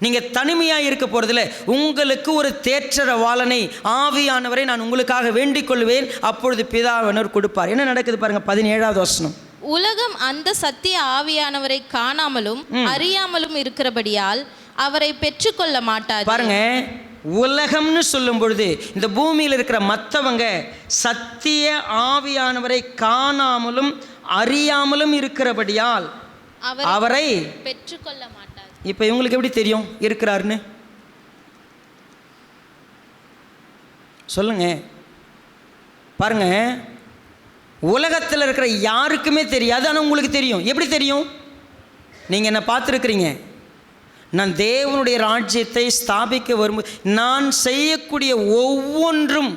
நீங்கள் தனிமையாக இருக்க போகிறதில்லை. உங்களுக்கு ஒரு தேற்றரவாளனை, ஆவியானவரை நான் உங்களுக்காக வேண்டிக் கொள்வேன். அப்பொழுது பிதாவினர் கொடுப்பார். என்ன நடக்குது பாருங்கள், 17வது வசனம். உலகம் அந்த சத்திய ஆவியானவரை காணாமலும் அறியாமலும் இருக்கிறபடியால் அவரை பெற்றுக்கொள்ள மாட்டாது. பாருங்க, உலகம்னு சொல்லும் பொழுது இந்த பூமியில் இருக்கிற மற்றவங்க சத்திய ஆவியானவரை காணாமலும் அறியாமலும் இருக்கிறபடியால் அவரை பெற்றுக்கொள்ள மாட்டார். இப்போ இவங்களுக்கு எப்படி தெரியும் இருக்கிறாருன்னு? சொல்லுங்க பாருங்க. உலகத்தில் இருக்கிற யாருக்குமே தெரியாது, ஆனால் உங்களுக்கு தெரியும். எப்படி தெரியும்? நீங்கள் என்னை பார்த்துருக்குறீங்க. நான் தேவனுடைய ராஜ்யத்தை ஸ்தாபிக்க வரும்போது நான் செய்யக்கூடிய ஒவ்வொன்றும்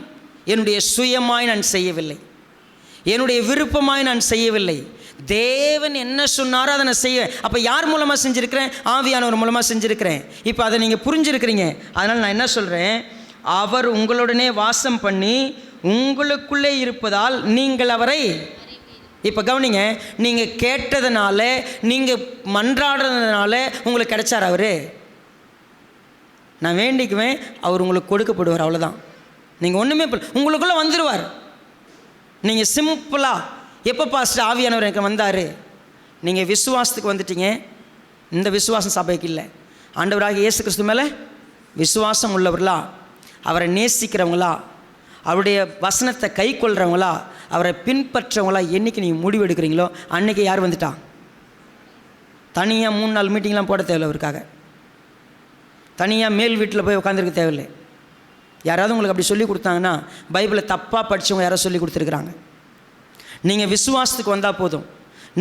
என்னுடைய சுயமாய் நான் செய்யவில்லை, என்னுடைய விருப்பமாய் நான் செய்யவில்லை. தேவன் என்ன சொன்னாரோ அதை நான் செய்ய. அப்போ யார் மூலமாக செஞ்சுருக்கிறேன்? ஆவியானவர் மூலமாக செஞ்சுருக்கிறேன். இப்போ அதை நீங்கள் புரிஞ்சுருக்கிறீங்க. அதனால் நான் என்ன சொல்கிறேன், அவர் உங்களுடனே வாசம் பண்ணி உங்களுக்குள்ளே இருப்பதால் நீங்கள் அவரை, இப்போ கவனிங்க, நீங்கள் கேட்டதுனால நீங்கள் மன்றாடுறதுனால உங்களுக்கு கிடைச்சார் அவர். நான் வேண்டிக்குவேன், அவர் உங்களுக்கு கொடுக்கப்படுவார், அவ்வளோதான். நீங்கள் ஒன்றுமே உங்களுக்குள்ளே வந்துடுவார். நீங்கள் சிம்பிளாக எப்போ பாஸ்டர் ஆவியானவர் எனக்கு வந்தார்? நீங்கள் விசுவாசத்துக்கு வந்துட்டீங்க. இந்த விசுவாசம் சபைக்கு இல்லை. ஆண்டவராக இயேசு கிறிஸ்து மேலே விசுவாசம் உள்ளவர்களா, அவரை நேசிக்கிறவங்களா, அவருடைய வசனத்தை கை கொள்கிறவங்களா, அவரை பின்பற்றவங்களா என்றைக்கு நீங்கள் முடிவு எடுக்கிறீங்களோ அன்றைக்கி யார் வந்துட்டா? தனியாக 3-4 மீட்டிங்லாம் போட தேவையில்லை. அவருக்காக தனியாக மேல் வீட்டில் போய் உட்காந்துருக்க தேவையில்லை. யாராவது உங்களுக்கு அப்படி சொல்லி கொடுத்தாங்கன்னா பைபிளை தப்பாக படித்தவங்க யாராவது சொல்லி கொடுத்துருக்குறாங்க. நீங்கள் விசுவாசத்துக்கு வந்தால் போதும்,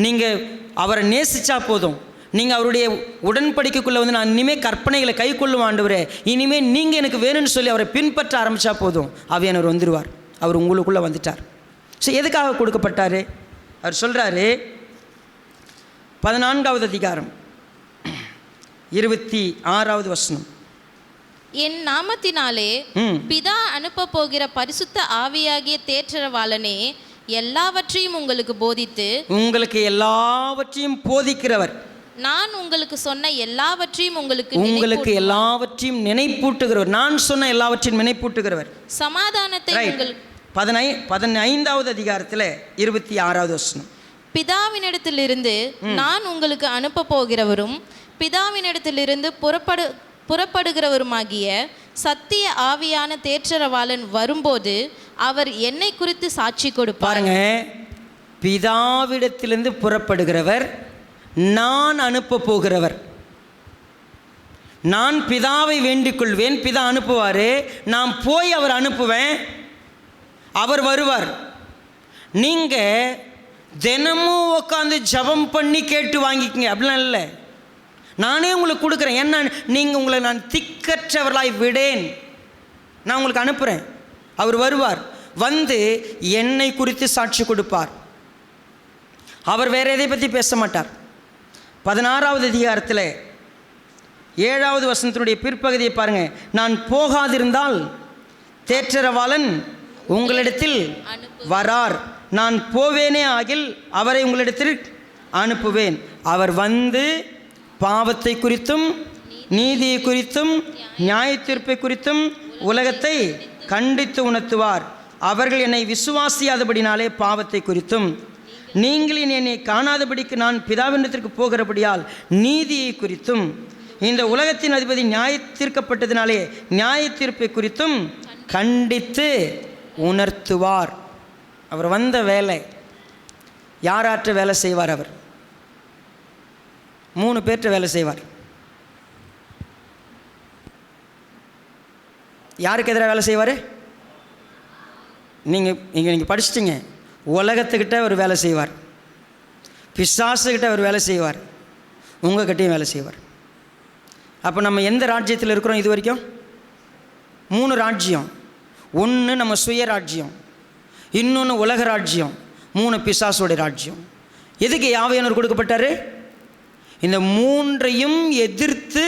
நீங்கள் அவரை நேசித்தா போதும், நீங்கள் அவருடைய உடன்படிக்கைக்குள்ளே வந்து நான் இனிமேல் கற்பனைகளை கை கொள்ளும் ஆண்டவரே, இனிமேல் நீங்கள் எனக்கு வேணும்னு சொல்லி அவரை பின்பற்ற ஆரம்பித்தா போதும், ஆவியானவர் வந்துடுவார். அவர் உங்களுக்குள்ளே வந்துட்டார். ஸோ எதுக்காக கொடுக்கப்பட்டார்? அவர் சொல்கிறாரு 14வது அதிகாரம் 26வது வசனம், என் நாமத்தினாலே பிதா அனுப்ப போகிற பரிசுத்த ஆவியாகிய தேற்றரவாளனே எல்லாவற்றையும் உங்களுக்கு போதித்து, உங்களுக்கு எல்லாவற்றையும் போதிக்கிறவர், நான் உங்களுக்கு சொன்ன எல்லாவற்றையும் உங்களுக்கு எல்லாவற்றையும் நினைப்பூட்டுகிறவர், நான் சொன்ன எல்லாவற்றையும் நினைப்பூட்டுகிறவர், சமாதானத்தை உங்களுக்கு. 15வது அதிகாரத்தில் 26வது வசனம், பிதாவினிடத்திலிருந்து நான் உங்களுக்கு அனுப்ப போகிறவரும் பிதாவினிடத்திலிருந்து புறப்படுகிறவருமாகிய சத்திய ஆவியான தேற்றரவாளன் வரும்போது அவர் என்னை குறித்து சாட்சி கொடுப்பார். பாருங்க, பிதாவிடத்திலிருந்து புறப்படுகிறவர், நான் அனுப்ப போகிறவர். நான் பிதாவை வேண்டிக் கொள்வேன், பிதா அனுப்புவார், நான் போய் அவர் அனுப்புவேன், அவர் வருவார். நீங்கள் தினமும் உட்காந்து ஜபம் பண்ணி கேட்டு வாங்கிக்கங்க அப்படிலாம் இல்லை. நானே உங்களுக்கு கொடுக்குறேன். என்ன, நீங்கள் உங்களை நான் திக்கற்றவர்களாய் விடேன், நான் உங்களுக்கு அனுப்புகிறேன். அவர் வருவார், வந்து என்னை குறித்து சாட்சி கொடுப்பார். அவர் வேறு எதை பற்றி பேச மாட்டார். 16வது அதிகாரத்தில் 7வது வசனத்தினுடைய பிற்பகுதியை பாருங்கள். நான் போகாதிருந்தால் தேற்றரவாளன் உங்களிடத்தில் வரார், நான் போவேனே ஆகில் அவரை உங்களிடத்தில் அனுப்புவேன். அவர் வந்து பாவத்தை குறித்தும் நீதியை குறித்தும் நியாய தீர்ப்பை குறித்தும் உலகத்தை கண்டித்து உணர்த்துவார். அவர்கள் என்னை விசுவாசியாதபடினாலே பாவத்தை குறித்தும், நீங்கள் என்னை காணாதபடிக்கு நான் பிதாவினிடத்திற்கு போகிறபடியால் நீதியை குறித்தும், இந்த உலகத்தின் அதிபதி நியாய தீர்க்கப்பட்டதினாலே நியாய தீர்ப்பை குறித்தும் கண்டித்து உணர்த்துவார். அவர் வந்த வேலை யாராற்ற வேலை செய்வார்? அவர் 3 பேர்கிட்ட வேலை செய்வார். யாருக்கு எதிராக வேலை செய்வார்? நீங்கள் படிச்சிட்டிங்க. உலகத்துக்கிட்ட அவர் வேலை செய்வார், பிசாசுக்கிட்ட அவர் வேலை செய்வார், உங்கள்கிட்டையும் வேலை செய்வார். அப்போ நம்ம எந்த ராஜ்யத்தில் இருக்கிறோம்? இது வரைக்கும் 3 ராஜ்யம். ஒன்று நம்ம சுய ராஜ்யம், இன்னொன்று உலக ராஜ்யம், 3 பிசாசுடைய ராஜ்யம். எதுக்கு ஆவியானவர் கொடுக்கப்பட்டார்? இந்த 3ஐயும் எதிர்த்து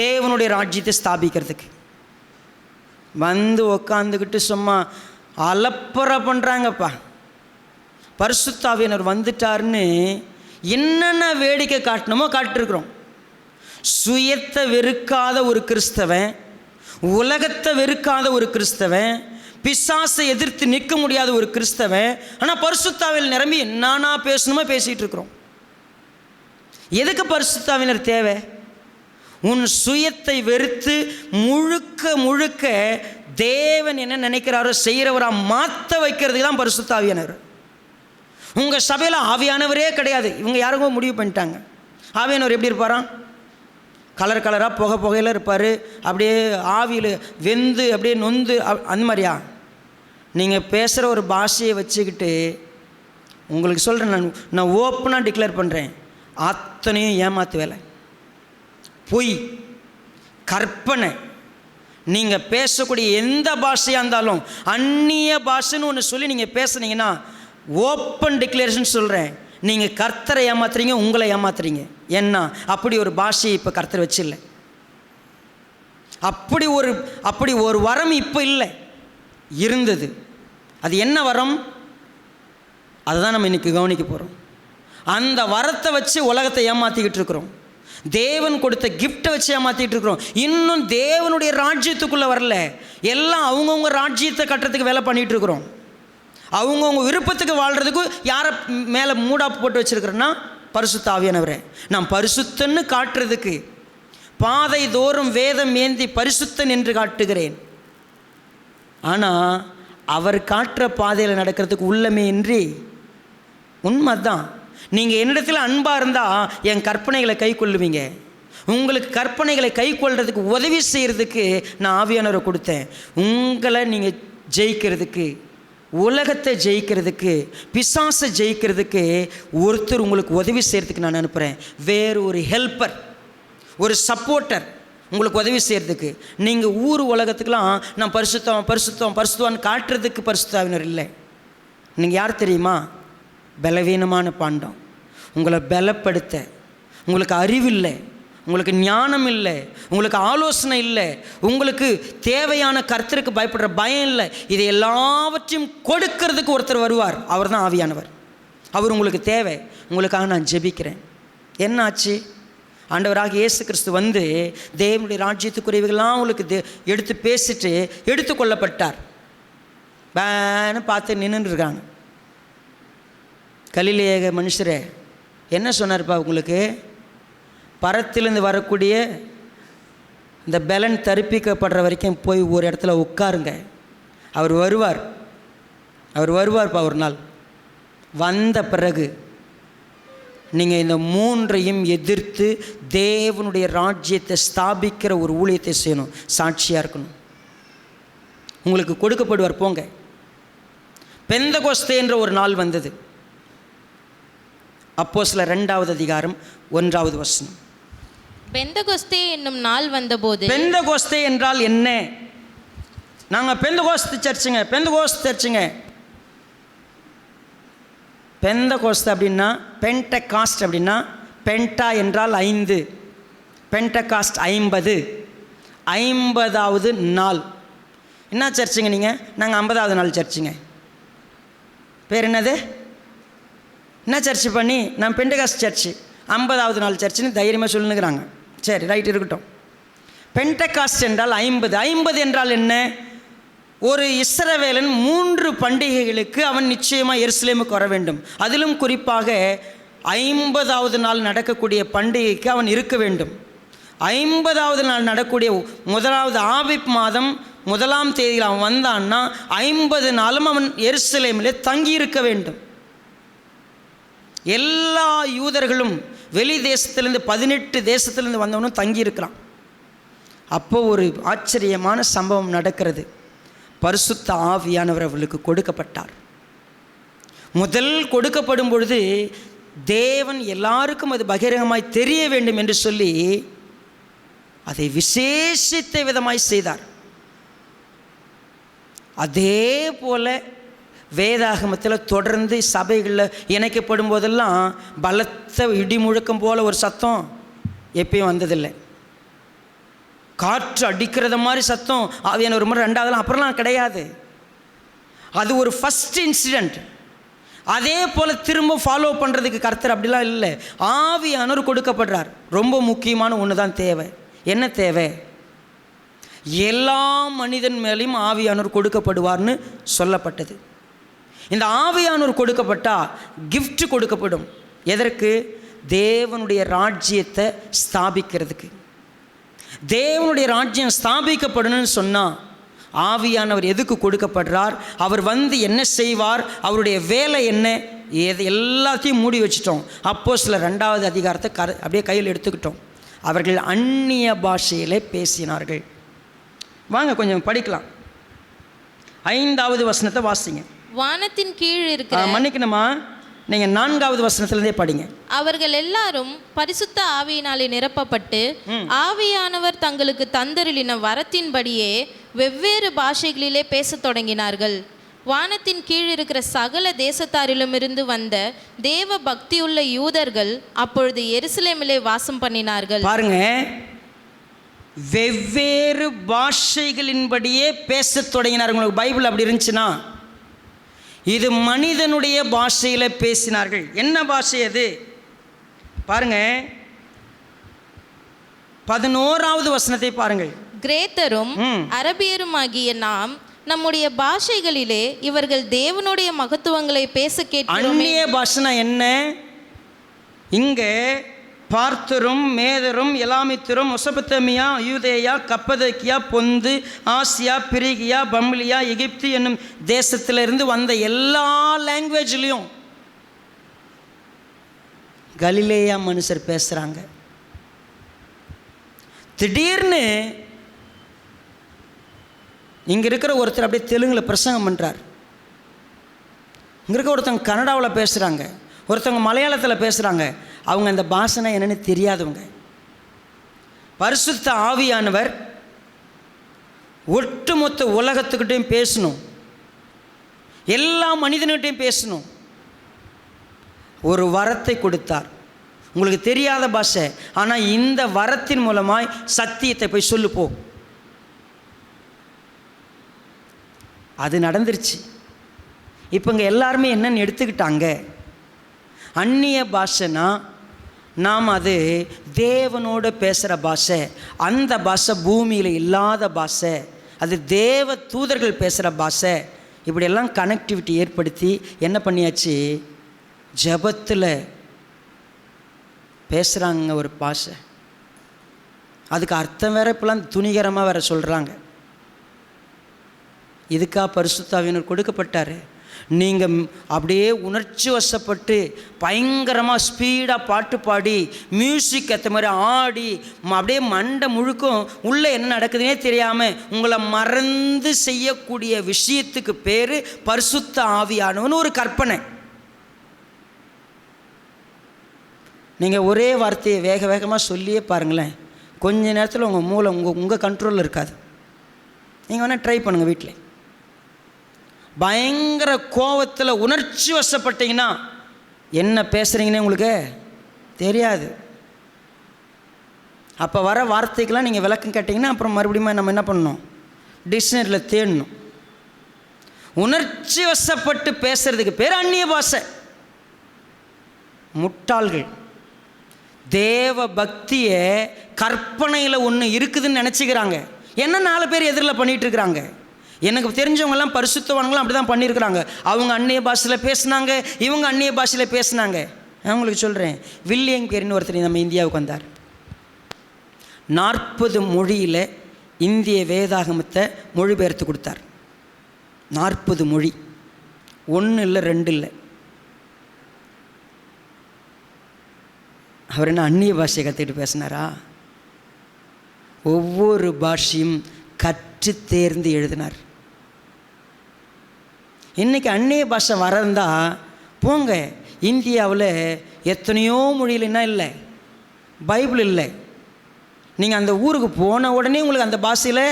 தேவனுடைய ராஜ்யத்தை ஸ்தாபிக்கிறதுக்கு. வந்து உக்காந்துக்கிட்டு சும்மா அலப்பறை பண்ணுறாங்கப்பா. பரிசுத்த ஆவியானவர் வந்துட்டார்னு என்னென்ன வேடிக்கை காட்டணுமோ காட்டிருக்கிறோம். சுயத்தை வெறுக்காத ஒரு கிறிஸ்தவன், உலகத்தை வெறுக்காத ஒரு கிறிஸ்தவன், பிசாசை எதிர்த்து நிற்க முடியாத ஒரு கிறிஸ்தவன், ஆனால் பரிசுத்த ஆவியில் நிரம்பி என்னன்னா பேசணுமோ பேசிகிட்டு இருக்கிறோம். எதுக்கு பரிசுத்த ஆவியினர் தேவை? உன் சுயத்தை வெறுத்து முழுக்க முழுக்க தேவன் என்ன நினைக்கிறாரோ செய்கிறவரா மாற்ற வைக்கிறதுக்கு தான் பரிசுத்த ஆவியானவர். உங்கள் சபையில் ஆவியானவரே கிடையாது. இவங்க யாருக்கோ முடிவு பண்ணிட்டாங்க. ஆவியானவர் எப்படி இருப்பாராம்? கலர் கலராக புகையில் இருப்பார். அப்படியே ஆவியில் வெந்து அப்படியே நொந்து அந்த மாதிரியா? நீங்கள் பேசுகிற ஒரு பாஷையை வச்சுக்கிட்டு உங்களுக்கு சொல்கிறேன், நான் ஓப்பனாக டிக்ளேர் பண்ணுறேன், அத்தனையும் ஏமாத்து வேலை, பொய், கற்பனை. நீங்கள் பேசக்கூடிய எந்த பாஷையாக இருந்தாலும் அந்நிய பாஷைன்னு ஒன்று சொல்லி நீங்கள் பேசுனீங்கன்னா ஓப்பன் டிக்ளரேஷன் சொல்கிறேன், நீங்கள் கர்த்தரை ஏமாத்துறீங்க, உங்களை ஏமாத்துறீங்க. ஏன்னா அப்படி ஒரு பாஷையை இப்போ கர்த்தர் வச்சில்லை. அப்படி ஒரு வரம் இப்போ இல்லை, இருந்தது. அது என்ன வரம்? அதுதான் நம்ம இன்றைக்கி கவனிக்க போகிறோம். அந்த வரத்தை வச்சு உலகத்தை ஏமாற்றிக்கிட்டு இருக்கிறோம். தேவன் கொடுத்த கிஃப்டை வச்சு ஏமாற்றிட்டு இருக்கிறோம். இன்னும் தேவனுடைய ராஜ்யத்துக்குள்ளே வரல. எல்லாம் அவங்கவுங்க ராஜ்யத்தை கட்டுறதுக்கு வேலை பண்ணிகிட்டு இருக்கிறோம். அவங்கவுங்க விருப்பத்துக்கு வாழ்கிறதுக்கு யாரை மேலே மூடாப்பு போட்டு வச்சுருக்கிறேன்னா பரிசுத்த ஆவியானவரே. நான் பரிசுத்தன்னு காட்டுறதுக்கு பாதை தோறும் வேதம் ஏந்தி பரிசுத்தன் என்று காட்டுகிறேன். ஆனால் அவர் காட்டுற பாதையில் நடக்கிறதுக்கு உள்ளமே இன்றி. உண்மை தான். நீங்கள் என்னிடத்தில் அன்பாக இருந்தால் என் கற்பனைகளை கை கொள்ளுவீங்க. உங்களுக்கு கற்பனைகளை கை கொள்றதுக்கு உதவி செய்கிறதுக்கு நான் ஆவியானவரை கொடுத்தேன். உங்களை நீங்கள் ஜெயிக்கிறதுக்கு, உலகத்தை ஜெயிக்கிறதுக்கு, பிசாசை ஜெயிக்கிறதுக்கு ஒருத்தர் உங்களுக்கு உதவி செய்கிறதுக்கு நான் அனுப்புகிறேன். வேறு ஒரு ஹெல்ப்பர், ஒரு சப்போர்ட்டர் உங்களுக்கு உதவி செய்கிறதுக்கு. நீங்கள் ஊர் உலகத்துக்கெலாம் நான் பரிசுத்தவான்னு காட்டுறதுக்கு பரிசுத்தாவினர் இல்லை. நீங்கள் யார் தெரியுமா? பலவீனமான பாண்டம். உங்களை பலப்படுத்த, உங்களுக்கு அறிவில்லை, உங்களுக்கு ஞானம் இல்லை, உங்களுக்கு ஆலோசனை இல்லை, உங்களுக்கு தேவையான கர்த்தருக்கு பயப்படுற பயம் இல்லை. இதை எல்லாவற்றையும் கொடுக்கறதுக்கு ஒருத்தர் வருவார். அவர் தான் ஆவியானவர். அவர் உங்களுக்கு தேவை. உங்களுக்காக நான் ஜெபிக்கிறேன். என்ன ஆச்சு? ஆண்டவராக இயேசு கிறிஸ்து வந்து தேவனுடைய ராஜ்யத்துக்குரியவைகள்லாம் உங்களுக்கு எடுத்து பேசிட்டு எடுத்துக்கொள்ளப்பட்டார். பேன்னு பார்த்து நின்றுருக்காங்க. கலிலேய மனுஷரே, என்ன சொன்னார்ப்பா உங்களுக்கு? பரத்திலிருந்து வரக்கூடிய இந்த பலன் தரிப்பிக்கப்படுற வரைக்கும் போய் ஒரு இடத்துல உட்காருங்க. அவர் வருவார்ப்பா ஒரு நாள். வந்த பிறகு நீங்கள் இந்த மூன்றையும் எதிர்த்து தேவனுடைய ராஜ்யத்தை ஸ்தாபிக்கிற ஒரு ஊழியத்தை செய்யணும். சாட்சியாக இருக்கணும். உங்களுக்கு கொடுக்கப்படுவார். போங்க. பெந்தகோஸ்தே என்ற ஒரு நாள் வந்தது. அப்போஸ்தலர் 2வது அதிகாரம் 1வது வசனம். பெந்தகோஸ்தே என்னும் நாள் வந்தபோது. பெந்தகோஸ்தே என்றால் என்ன? நாங்கள் பெந்தகோஸ்து சர்ச்சுங்க, பெந்தகோஸ்து சர்ச்சுங்க. பெந்தகோஸ்து அப்படின்னா, பென்டகாஸ்ட் அப்படின்னா, பென்டா என்றால் 5, பென்டகாஸ்ட் 50, 50வது நாள். என்ன சர்ச்சுங்க நீங்கள்? நாங்கள் 50வது நாள் சர்ச்சுங்க. பேர் என்னது? என்ன சர்ச்சு பண்ணி? நான் பென்டகாஸ்ட் சர்ச்சு 50வது நாள் சர்ச்சுன்னு தைரியமாக சொல்லுங்கிறாங்க. சரி, ரைட், இருக்கட்டும். பென்டகாஸ்ட் என்றால் 50. 50 என்றால் என்ன? ஒரு இஸ்ரவேலன் 3 பண்டிகைகளுக்கு அவன் நிச்சயமாக எருசலேமுக்கு வர வேண்டும். அதிலும் குறிப்பாக 50வது நாள் நடக்கக்கூடிய பண்டிகைக்கு அவன் இருக்க வேண்டும். 50வது நாள் நடக்கக்கூடிய 1வது ஆபிப் மாதம் 1ஆம் தேதியில் அவன் வந்தான்னா 50 நாளும் அவன் எருசலேமிலே தங்கியிருக்க வேண்டும். எல்லா யூதர்களும் வெளி தேசத்திலேருந்து 18 தேசத்திலேருந்து வந்தவனும் தங்கியிருக்கிறான். அப்போது ஒரு ஆச்சரியமான சம்பவம் நடக்கிறது. பரிசுத்த ஆவியானவர் அவர்களுக்கு கொடுக்கப்பட்டார். முதல் கொடுக்கப்படும் பொழுது தேவன் எல்லாருக்கும் அது பகிரங்கமாய் தெரிய வேண்டும் என்று சொல்லி அதை விசேஷித்த விதமாய் செய்தார். அதே போல வேதாகமத்தில் தொடர்ந்து சபைகளில் இணைக்கப்படும் போதெல்லாம் பலத்த இடி முழக்கம் போல் ஒரு சத்தம் எப்பயும் வந்ததில்லை. காற்று அடிக்கிறத மாதிரி சத்தம் ஆவியான ஒரு முறை, 2வதுலாம் அப்புறம்லாம் கிடையாது. அது ஒரு ஃபஸ்ட் இன்சிடெண்ட். அதே போல் திரும்ப ஃபாலோ பண்ணுறதுக்கு கர்த்தர் அப்படிலாம் இல்லை. ஆவியானவர் கொடுக்கப்படுறார். ரொம்ப முக்கியமான ஒன்று தான் தேவை. என்ன தேவை? எல்லா மனிதன் மேலேயும் ஆவியானவர் கொடுக்கப்படுவார்னு சொல்லப்பட்டது. இந்த ஆவியானவர் கொடுக்கப்பட்டால் கிஃப்ட் கொடுக்கப்படும். எதற்கு? தேவனுடைய ராஜ்யத்தை ஸ்தாபிக்கிறதுக்கு. தேவனுடைய ராஜ்யம் ஸ்தாபிக்கப்படணும்னு சொன்னால் ஆவியானவர் எதுக்கு கொடுக்கப்படுறார், அவர் வந்து என்ன செய்வார், அவருடைய வேலை என்ன, எல்லாத்தையும் மூடி வச்சிட்டோம். அப்போஸ்தலர் 2வது அதிகாரத்தை அப்படியே கையில் எடுத்துக்கிட்டோம். அவர்கள் அந்நிய பாஷையிலே பேசினார்கள். வாங்க கொஞ்சம் படிக்கலாம். 5வது வசனத்தை வாசிங்க. வானத்தின் கீழ் இருக்கிற, மன்னிக்கணுமா, நீங்கள் 4வது வசனத்திலிருந்தே படிங்க. அவர்கள் எல்லாரும் பரிசுத்த ஆவியினாலே நிரப்பப்பட்டு ஆவியானவர் தங்களுக்கு தந்தருளின வரத்தின்படியே வெவ்வேறு பாஷைகளிலே பேசத் தொடங்கினார்கள். வானத்தின் கீழ் இருக்கிற சகல தேசத்தாரிலுமிருந்து வந்த தேவ பக்தியுள்ள யூதர்கள் அப்பொழுது எருசலேமிலே வாசம் பண்ணினார்கள். பாருங்க, வெவ்வேறு பாஷைகளின்படியே பேசத் தொடங்கினார்கள். உங்களுக்கு பைபிள் அப்படி இருந்துச்சுன்னா, இது மனிதனுடைய பாஷையில் பேசினார்கள். என்ன பாஷை அது பாருங்க, 11வது வசனத்தை பாருங்கள். கிரேத்தரும் அரபியருமாகிய நாம் நம்முடைய பாஷைகளிலே இவர்கள் தேவனுடைய மகத்துவங்களை பேச கேட்கிறோம். அந்நிய பாஷைனா என்ன? இங்கே பார்த்தரும் மேதரும் எலாமித்தரும் ஒசபத்தமியா யூதேயா கப்பதக்கியா பொந்து ஆசியா பிரிகியா பம்லியா எகிப்து என்னும் தேசத்திலிருந்து வந்த எல்லா லாங்குவேஜ்லேயும் கலிலேயா மனுஷர் பேசுகிறாங்க. திடீர்னு இங்கே இருக்கிற ஒருத்தர் அப்படியே தெலுங்கில் பிரசங்கம் பண்ணுறார். இங்கே இருக்க ஒருத்தவங்க கன்னடாவில் பேசுகிறாங்க, ஒருத்தவங்க மலையாளத்தில் பேசுகிறாங்க. அவங்க அந்த பாஷை என்னென்னு தெரியாதவங்க. பரிசுத்த ஆவியானவர் ஒட்டுமொத்த உலகத்துக்கிட்டையும் பேசணும், எல்லா மனிதன்கிட்டையும் பேசணும். ஒரு வரத்தை கொடுத்தார். உங்களுக்கு தெரியாத பாஷை, ஆனால் இந்த வரத்தின் மூலமாய் சத்தியத்தை போய் சொல்லுப்போ. அது நடந்துருச்சு. இப்போ இங்கே எல்லாருமே என்னென்னு எடுத்துக்கிட்டாங்க, அந்நிய பாஷைனா நாம் அது தேவனோடு பேசுகிற பாஷை. அந்த பாஷை பூமியில் இல்லாத பாஷை, அது தேவ தூதர்கள் பேசுகிற பாஷை. இப்படியெல்லாம் கனெக்டிவிட்டி ஏற்படுத்தி என்ன பண்ணியாச்சு, ஜெபத்தில் பேசுகிறாங்க ஒரு பாஷை. அதுக்கு அர்த்தம் வேறு இப்போலாம் துணிகரமாக வேறு சொல்கிறாங்க. இதுக்கா பரிசுத்த ஆவியானவர் கொடுக்கப்பட்டார். நீங்கள் அப்படியே உணர்ச்சி வசப்பட்டு பயங்கரமாக ஸ்பீடாக பாட்டு பாடி மியூசிக் ஏற்ற மாதிரி ஆடி அப்படியே மண்டை முழுக்கும் உள்ளே என்ன நடக்குதுன்னே தெரியாமல் உங்களை மறந்து செய்யக்கூடிய விஷயத்துக்கு பேர் பரிசுத்த ஆவியானவன்னு ஒரு கற்பனை. நீங்கள் ஒரே வார்த்தையை வேக வேகமாக சொல்லியே பாருங்களேன், கொஞ்ச நேரத்தில் உங்கள் மூளை உங்கள் கண்ட்ரோலில் இருக்காது. நீங்கள் வேணால் ட்ரை பண்ணுங்கள் வீட்டில். பயங்கர கோபத்தில் உணர்ச்சி வசப்பட்டீங்கன்னா என்ன பேசுகிறீங்கன்னே உங்களுக்கு தெரியாது. அப்போ வர வார்த்தைக்கெல்லாம் நீங்கள் விளக்கம் கேட்டிங்கன்னா அப்புறம் மறுபடியும் நம்ம என்ன பண்ணணும், டிக்ஷனரியில் தேடணும். உணர்ச்சி வசப்பட்டு பேசுகிறதுக்கு பேர் அந்நிய பாஷை. முட்டாள்கள் தேவ பக்தியை கற்பனையில் ஒன்று இருக்குதுன்னு நினச்சிக்கிறாங்க. என்ன 4 பேர் எதிரில் பண்ணிகிட்டு இருக்கிறாங்க. எனக்கு தெரிஞ்சவங்கெல்லாம் பரிசுத்தவான்களாம் அப்படி தான் பண்ணியிருக்கிறாங்க. அவங்க அந்நிய பாஷையில் பேசினாங்க, இவங்க அந்நிய பாஷையில் பேசினாங்க. நான் உங்களுக்கு சொல்கிறேன், வில்லியம் கேரின்னு ஒருத்தர் நம்ம இந்தியாவுக்கு வந்தார். 40 மொழியில் இந்திய வேதாகமத்தை மொழிபெயர்த்து கொடுத்தார். 40 மொழி, 1 இல்லை 2 இல்லை. அவர் என்ன அந்நிய பாஷையை கற்றுக்கிட்டு பேசினாரா? ஒவ்வொரு பாஷையும் கற்று தேர்ந்து எழுதினார். இன்றைக்கி அந்நிய பாஷை வரந்தா போங்க, இந்தியாவில் எத்தனையோ மொழியிலன்னா இல்லை, பைபிள் இல்லை. நீங்கள் அந்த ஊருக்கு போன உடனே உங்களுக்கு அந்த பாஷையில்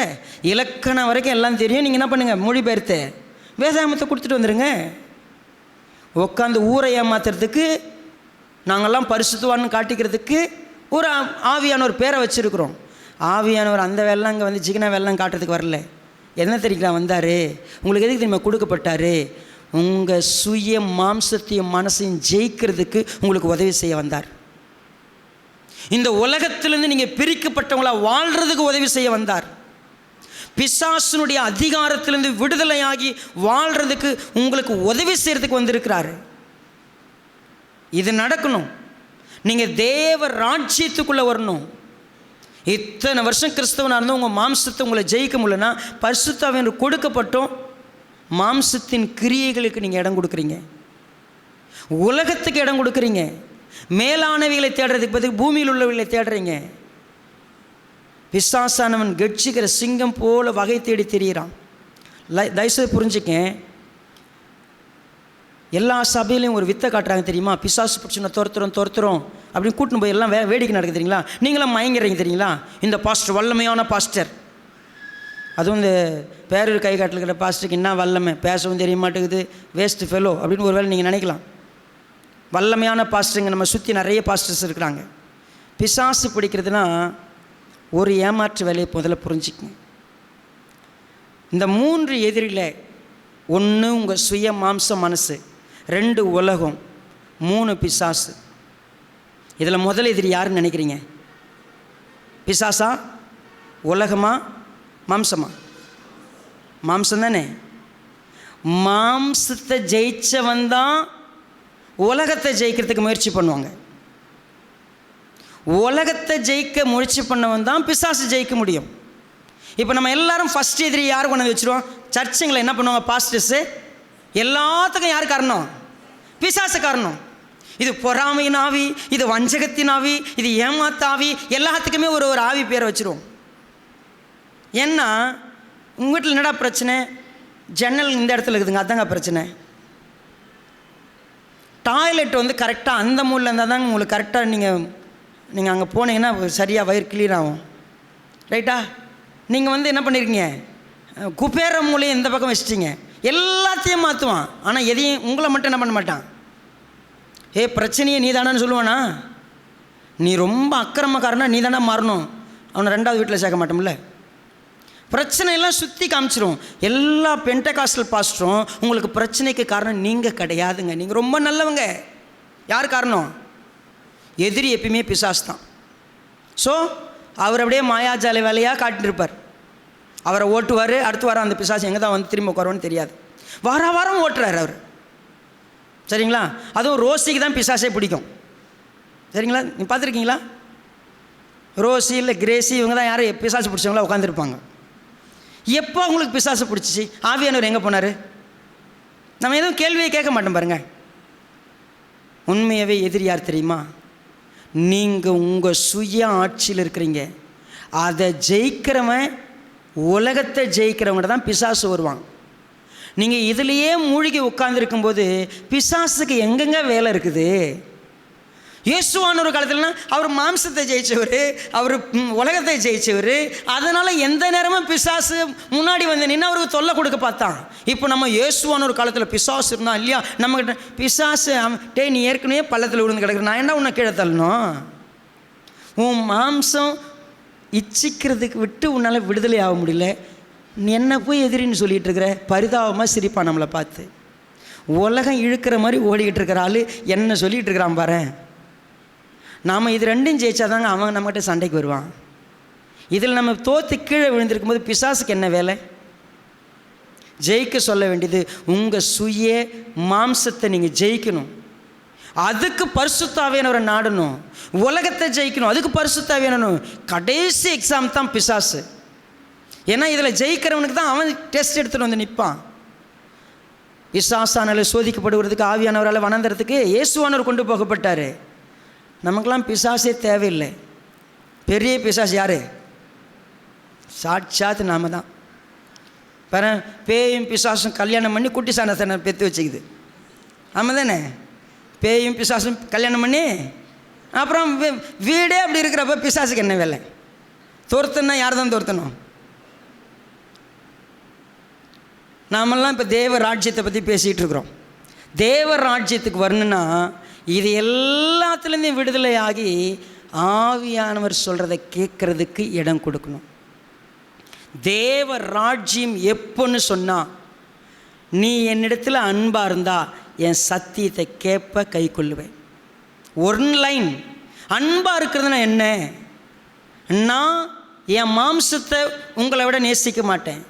இலக்கணம் வரைக்கும் எல்லாம் தெரியும். நீங்கள் என்ன பண்ணுங்கள், மொழிபெயர்த்து வேதாகமத்தை கொடுத்துட்டு வந்துடுங்க. உட்காந்து ஊரை ஏமாத்துறதுக்கு, நாங்கள்லாம் பரிசுத்தவான்னு காட்டிக்கிறதுக்கு ஒரு ஆவியானவர் பேரை வச்சுருக்குறோம். ஆவியானவர் அந்த வெள்ளம் இங்கே வந்து ஜிகினா வெள்ளம் காட்டுறதுக்கு வரல. என்ன தெரியுங்களா வந்தார்? உங்களுக்கு எதுக்கு தெரியுமா கொடுக்கப்பட்டார்? உங்கள் சுய மாம்சத்தையும் மனசையும் ஜெயிக்கிறதுக்கு உங்களுக்கு உதவி செய்ய வந்தார். இந்த உலகத்திலேருந்து நீங்கள் பிரிக்கப்பட்டவங்களா வாழ்கிறதுக்கு உதவி செய்ய வந்தார். பிசாசுனுடைய அதிகாரத்திலிருந்து விடுதலையாகி வாழ்கிறதுக்கு உங்களுக்கு உதவி செய்கிறதுக்கு வந்திருக்கிறாரு. இது நடக்கணும். நீங்கள் தேவ ராஜ்யத்துக்குள்ளே வரணும். இத்தனை வருஷம் கிறிஸ்தவனாக இருந்தும் உங்கள் மாம்சத்தை உங்களை ஜெயிக்க முடியலன்னா பரிசுத்த ஆவியானவர் கொடுக்கப்பட்டும் மாம்சத்தின் கிரியைகளுக்கு நீங்கள் இடம் கொடுக்குறீங்க, உலகத்துக்கு இடம் கொடுக்குறீங்க, மேலானவைகளை தேடுறதுக்கு பதில் பூமியில் உள்ளவைகளை தேடுறீங்க. பிசாசானவன் கட்சிக்கிற சிங்கம் போல வகை தேடி திரியிறான். தயவுசெய்து புரிஞ்சுக்கேன். எல்லா சபையிலையும் ஒரு வித்தை காட்டுறாங்க தெரியுமா? பிசாசு பிடிச்சுன்னா துரத்துறோம் அப்படின்னு கூட்டின்னு போய் எல்லாம் வேடிக்கை நடக்குது தெரியுங்களா? நீங்களாம் மயங்கிறீங்க தெரியுங்களா? இந்த பாஸ்டர் வல்லமையான பாஸ்டர், அதுவும் இந்த பேரூர் கை காட்டில் பாஸ்டருக்கு என்ன வல்லமை, பேசவும் தெரிய மாட்டேங்குது, வேஸ்ட்டு ஃபெலோ அப்படின்னு ஒரு வேளை நீங்கள் நினைக்கலாம். வல்லமையான பாஸ்டருங்க நம்ம சுற்றி நிறைய பாஸ்டர்ஸ் இருக்கிறாங்க. பிசாசு பிடிக்கிறதுனா ஒரு ஏமாற்று வேலையை முதல்ல புரிஞ்சுக்குங்க. இந்த 3 எதிரில், 1 உங்கள் சுய மாம்ச மனசு, 2 உலகம், 3 பிசாசு. இதில் முதல் எதிரி யாருன்னு நினைக்கிறீங்க? பிசாசா, உலகமா, மாம்சமா? மாம்சம் தானே. மாம்சத்தை ஜெயிச்சவன் தான் உலகத்தை ஜெயிக்கிறதுக்கு முயற்சி பண்ணுவாங்க. உலகத்தை ஜெயிக்க முயற்சி பண்ணவன் தான் பிசாசு ஜெயிக்க முடியும். இப்போ நம்ம எல்லாரும் ஃபஸ்ட் எதிரி யார் கொண்டு வந்து வச்சுருவோம்? சர்ச்சுங்களை என்ன பண்ணுவாங்க பாஸ்டர்ஸு? எல்லாத்துக்கும் யார் காரணம்? பிசாசு காரணம். இது பொறாமையின் ஆவி, இது வஞ்சகத்தின் ஆவி, இது ஏமாத்தாவி, எல்லாத்துக்குமே ஒரு ஆவி பேரை வச்சுருவோம். ஏன்னா உங்கள் வீட்டில் என்னடா பிரச்சனை? ஜன்னல் இந்த இடத்துல இருக்குதுங்க, அதாங்க பிரச்சனை. டாய்லெட் வந்து கரெக்டாக அந்த மூலையில் இருந்தால் தாங்க உங்களுக்கு கரெக்டாக நீங்கள் அங்கே போனீங்கன்னா சரியாக வயிறு கிளியர் ஆகும். ரைட்டா? நீங்கள் வந்து என்ன பண்ணியிருக்கீங்க? குபேர மூலையை இந்த பக்கம் வச்சிட்டிங்க. எல்லாத்தையும் மாற்றுவான், ஆனால் எதையும் உங்களை மட்டும் என்ன பண்ண மாட்டான். பிரச்சனையே நீ தானான்னு சொல்லுவானா? நீ ரொம்ப அக்கிரமக்காரனா நீ தானே மாறணும், அவனை 2வது வீட்டில் சேர்க்க மாட்டோம்ல. பிரச்சனையெல்லாம் சுற்றி காமிச்சிரும். எல்லா பெண்டகாஸ்டல் பாஸ்டரும் உங்களுக்கு பிரச்சனைக்கு காரணம் நீங்கள் கிடையாதுங்க, நீங்கள் ரொம்ப நல்லவங்க. யார் காரணம்? எதிரி எப்பயுமே பிசாசு தான். ஸோ அவர் அப்படியே மாயாஜாலை வேலையாக காட்டிருப்பார். அவரை ஓட்டுவார், அடுத்து வாரம் அந்த பிசாசு எங்கே தான் வந்து திரும்ப உட்காருவான்னு தெரியாது. வாரம் ஓட்டுறாரு அவர். சரிங்களா? அதுவும் ரோசிக்கு தான் பிசாசே பிடிக்கும். சரிங்களா? நீ பார்த்துருக்கீங்களா? ரோசி இல்லை கிரேசி இவங்க தான் யாரும் பிசாசு பிடிச்சவங்களா உட்காந்துருப்பாங்க. எப்போ அவங்களுக்கு பிசாசு பிடிச்சிச்சு? ஆவியானவர் எங்கே போனார்? நம்ம எதுவும் கேள்வியை கேட்க மாட்டோம் பாருங்க. உண்மையாகவே எதிரி யார் தெரியுமா? நீங்கள் உங்கள் சுய ஆட்சியில் இருக்கிறீங்க. அதை ஜெயிக்கிறவன், உலகத்தை ஜெயிக்கிறவங்க தான் பிசாசு வருவாங்க. நீங்கள் இதிலையே மூழ்கி உட்கார்ந்துருக்கும்போது பிசாசுக்கு எங்கெங்க வேலை இருக்குது? இயேசுவான ஒரு காலத்துலனா அவர் மாம்சத்தை ஜெயிச்சவர், அவர் உலகத்தை ஜெயிச்சவர். அதனால் எந்த நேரமும் பிசாசு முன்னாடி வந்து நின்று அவருக்கு தொல்லை கொடுக்க பார்த்தான். இப்போ நம்ம இயேசுவான ஒரு காலத்தில் பிசாசு இருந்தால் இல்லையா நம்மக்கிட்ட பிசாசு, நீ ஏற்கனவே பள்ளத்தில் விழுந்து கிடக்குற, நான் என்ன உன்னை கீழே தள்ளணும்? உன் மாம்சம் இச்சிக்கிறதுக்கு விட்டு உன்னால் விடுதலை ஆக முடியல, நீ என்ன போய் எதிரின்னு சொல்லிகிட்டு இருக்கிற? பரிதாபமாக சிரிப்பான் நம்மளை பார்த்து. உலகம் இழுக்கிற மாதிரி ஓடிக்கிட்டு இருக்கிற ஆள் என்ன சொல்லிகிட்டு இருக்கிறான் பாரு. நாம் இது 2ம் ஜெயிச்சாதாங்க அவன் நம்மகிட்ட சண்டைக்கு வருவான். இதில் நம்ம தோற்று கீழே விழுந்திருக்கும் போது பிசாசுக்கு என்ன வேலை? ஜெயிக்க சொல்ல வேண்டியது உங்கள் சுய மாம்சத்தை நீங்கள் ஜெயிக்கணும். அதுக்கு பரிசுத்த ஆவியானவரை நாடணும். உலகத்தை ஜெயிக்கணும், அதுக்கு பரிசுத்த ஆவியானவரும். கடைசி எக்ஸாம் தான் பிசாசு. ஏன்னா இதில் ஜெயிக்கிறவனுக்கு தான் அவன் டெஸ்ட் எடுத்துகிட்டு வந்து நிற்பான். பிசாசானால சோதிக்கப்படுவதுக்கு ஆவியானவரால் வணங்குறதுக்கு இயேசுவானவர் கொண்டு போகப்பட்டார். நமக்கெல்லாம் பிசாசே தேவையில்லை. பெரிய பிசாசு யார்? சாட்சாத்து நாம தான். பாரு, பேயும் பிசாசும் கல்யாணம் பண்ணி குட்டி சாணத்தை பெற்று வச்சுக்குது. ஆமாம் தானே? பேயும் பிசாசும் கல்யாணம் பண்ணி அப்புறம் வீடே அப்படி இருக்கிறப்ப பிசாசுக்கு என்ன வேலை? துரத்துனா யார் தான் துரத்தணும்? நாமெல்லாம் இப்போ தேவ ராஜ்யத்தை பற்றி பேசிகிட்டு இருக்கிறோம். தேவ ராஜ்யத்துக்கு வரணுன்னா இது எல்லாத்துலேருந்தே விடுதலை ஆகி ஆவியானவர் சொல்கிறத கேட்குறதுக்கு இடம் கொடுக்கணும். தேவ ராஜ்யம் எப்போன்னு சொன்னால், நீ என்னிடத்தில் அன்பாக இருந்தால் என் சத்தியத்தை கேட்ப கை கொள்ளுவேன். ஒரு லைன். அன்பாக இருக்கிறதுனா என்ன? நான் என் மாம்சத்தை உங்களை விட நேசிக்க மாட்டேன்,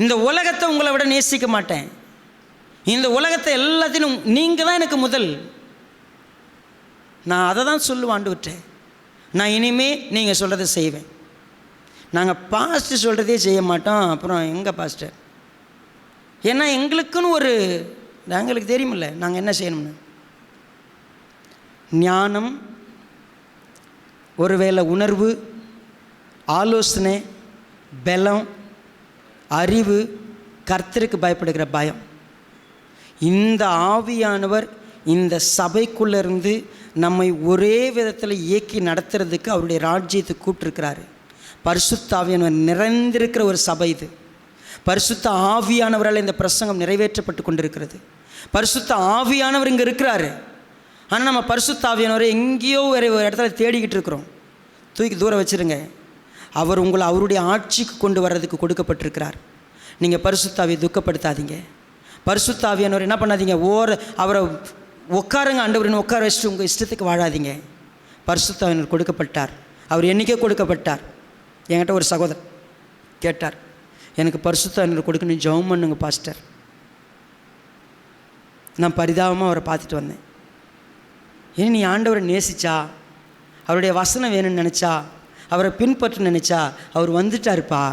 இந்த உலகத்தை உங்களை விட நேசிக்க மாட்டேன், இந்த உலகத்தை எல்லாத்தையும் நீங்கள் தான் எனக்கு முதல். நான் அதை தான் சொல்லுவேன் ஆண்டவர்கிட்ட. நான் இனிமே நீங்கள் சொல்கிறத செய்வேன். நாங்கள் பாஸ்டர் சொல்கிறதே செய்ய மாட்டோம். அப்புறம் எங்கள் பாஸ்டர், ஏன்னா எங்களுக்குன்னு ஒரு எங்களுக்கு தெரியுமில்ல நாங்கள் என்ன செய்யணும்னு. ஞானம், ஒருவேளை உணர்வு, ஆலோசனை, பலம், அறிவு, கர்த்தருக்கு பயப்படுகிற பயம், இந்த ஆவியானவர் இந்த சபைக்குள்ளேருந்து நம்மை ஒரே விதத்தில் இயக்கி நடத்துறதுக்கு அவருடைய ராஜ்யத்துக்கு கூப்பிட்டுருக்கிறாரு. பரிசுத்த ஆவியானவர் நிறைந்திருக்கிற ஒரு சபை இது. பரிசுத்த ஆவியானவரால் இந்த பிரசங்கம் நிறைவேற்றப்பட்டு கொண்டிருக்கிறது. பரிசுத்த ஆவியானவர் இங்கே இருக்கிறாரு. ஆனால் நம்ம பரிசுத்த ஆவியானவரை எங்கேயோ வேறு ஒரு இடத்துல தேடிக்கிட்டு இருக்கிறோம். தூக்கி தூரம் வச்சுருங்க. அவர் உங்களை அவருடைய ஆட்சிக்கு கொண்டு வர்றதுக்கு கொடுக்கப்பட்டிருக்கிறார். நீங்கள் பரிசுத்த ஆவியை துக்கப்படுத்தாதீங்க. பரிசுத்த ஆவியானவர் என்ன பண்ணாதீங்க, அவரை உட்காருங்க ஆண்டவரின் உட்கார வச்சுட்டு உங்கள் இஷ்டத்துக்கு வாழாதீங்க. பரிசுத்த ஆவியானவர் கொடுக்கப்பட்டார். அவர் என்றைக்கே கொடுக்கப்பட்டார். என்கிட்ட ஒரு சகோதரர் கேட்டார், எனக்கு பரிசுத்த ஆவியானவர் கொடுக்கணும், ஜெபம் பண்ணுங்க பாஸ்டர். நான் பரிதாபமாக அவரை பார்த்துட்டு வந்தேன். ஏன் நீ ஆண்டவரை நேசிச்சா, அவருடைய வசனம் வேணும்னு நினச்சா, அவரை பின்பற்ற நினச்சா, அவர் வந்துட்டாருப்பா,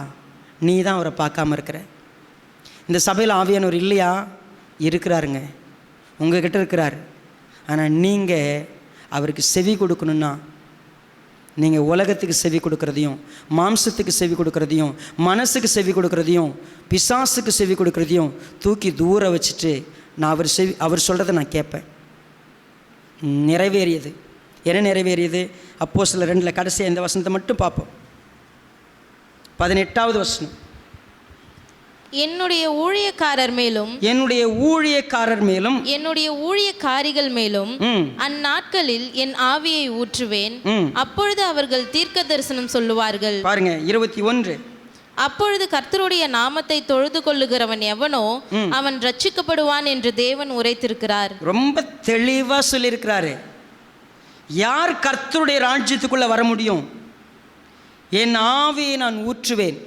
நீ தான் அவரை பார்க்காம இருக்கிற. இந்த சபையில் ஆவியானவர் இல்லையா? இருக்கிறாருங்க, உங்கள்கிட்ட இருக்கிறார். ஆனால் நீங்கள் அவருக்கு செவி கொடுக்கணுன்னா, நீங்கள் உலகத்துக்கு செவி கொடுக்குறதையும், மாம்சத்துக்கு செவி கொடுக்குறதையும், மனசுக்கு செவி கொடுக்குறதையும், பிசாசுக்கு செவி கொடுக்குறதையும் தூக்கி தூர வச்சுட்டு நான் அவர் சொல்கிறத நான் கேட்பேன். நிறைவேறியது. என்ன நிறைவேறியது? அப்போஸ்தலர் 2 கடைசியாக இந்த வசனத்தை மட்டும் பார்ப்போம். 18வது வசனம். என்னுடைய ஊழியக்காரர் மேலும் என்னுடைய ஊழியக்காரிகள் மேலும் அந்நாட்களில் என் ஆவியை ஊற்றுவேன். அப்பொழுது அவர்கள் தீர்க்க தரிசனம் சொல்லுவார்கள். பாருங்க 21. அப்பொழுது கர்த்தருடைய நாமத்தை தொழுது கொள்ளுகிறவன் எவனோ அவன் ரட்சிக்கப்படுவான் என்று தேவன் உரைத்திருக்கிறார். ரொம்ப தெளிவாக சொல்லியிருக்கிறாரு. யார் கர்த்தருடைய ராஜ்யத்துக்குள்ளே வர முடியும்? என் ஆவியை நான் ஊற்றுவேன்,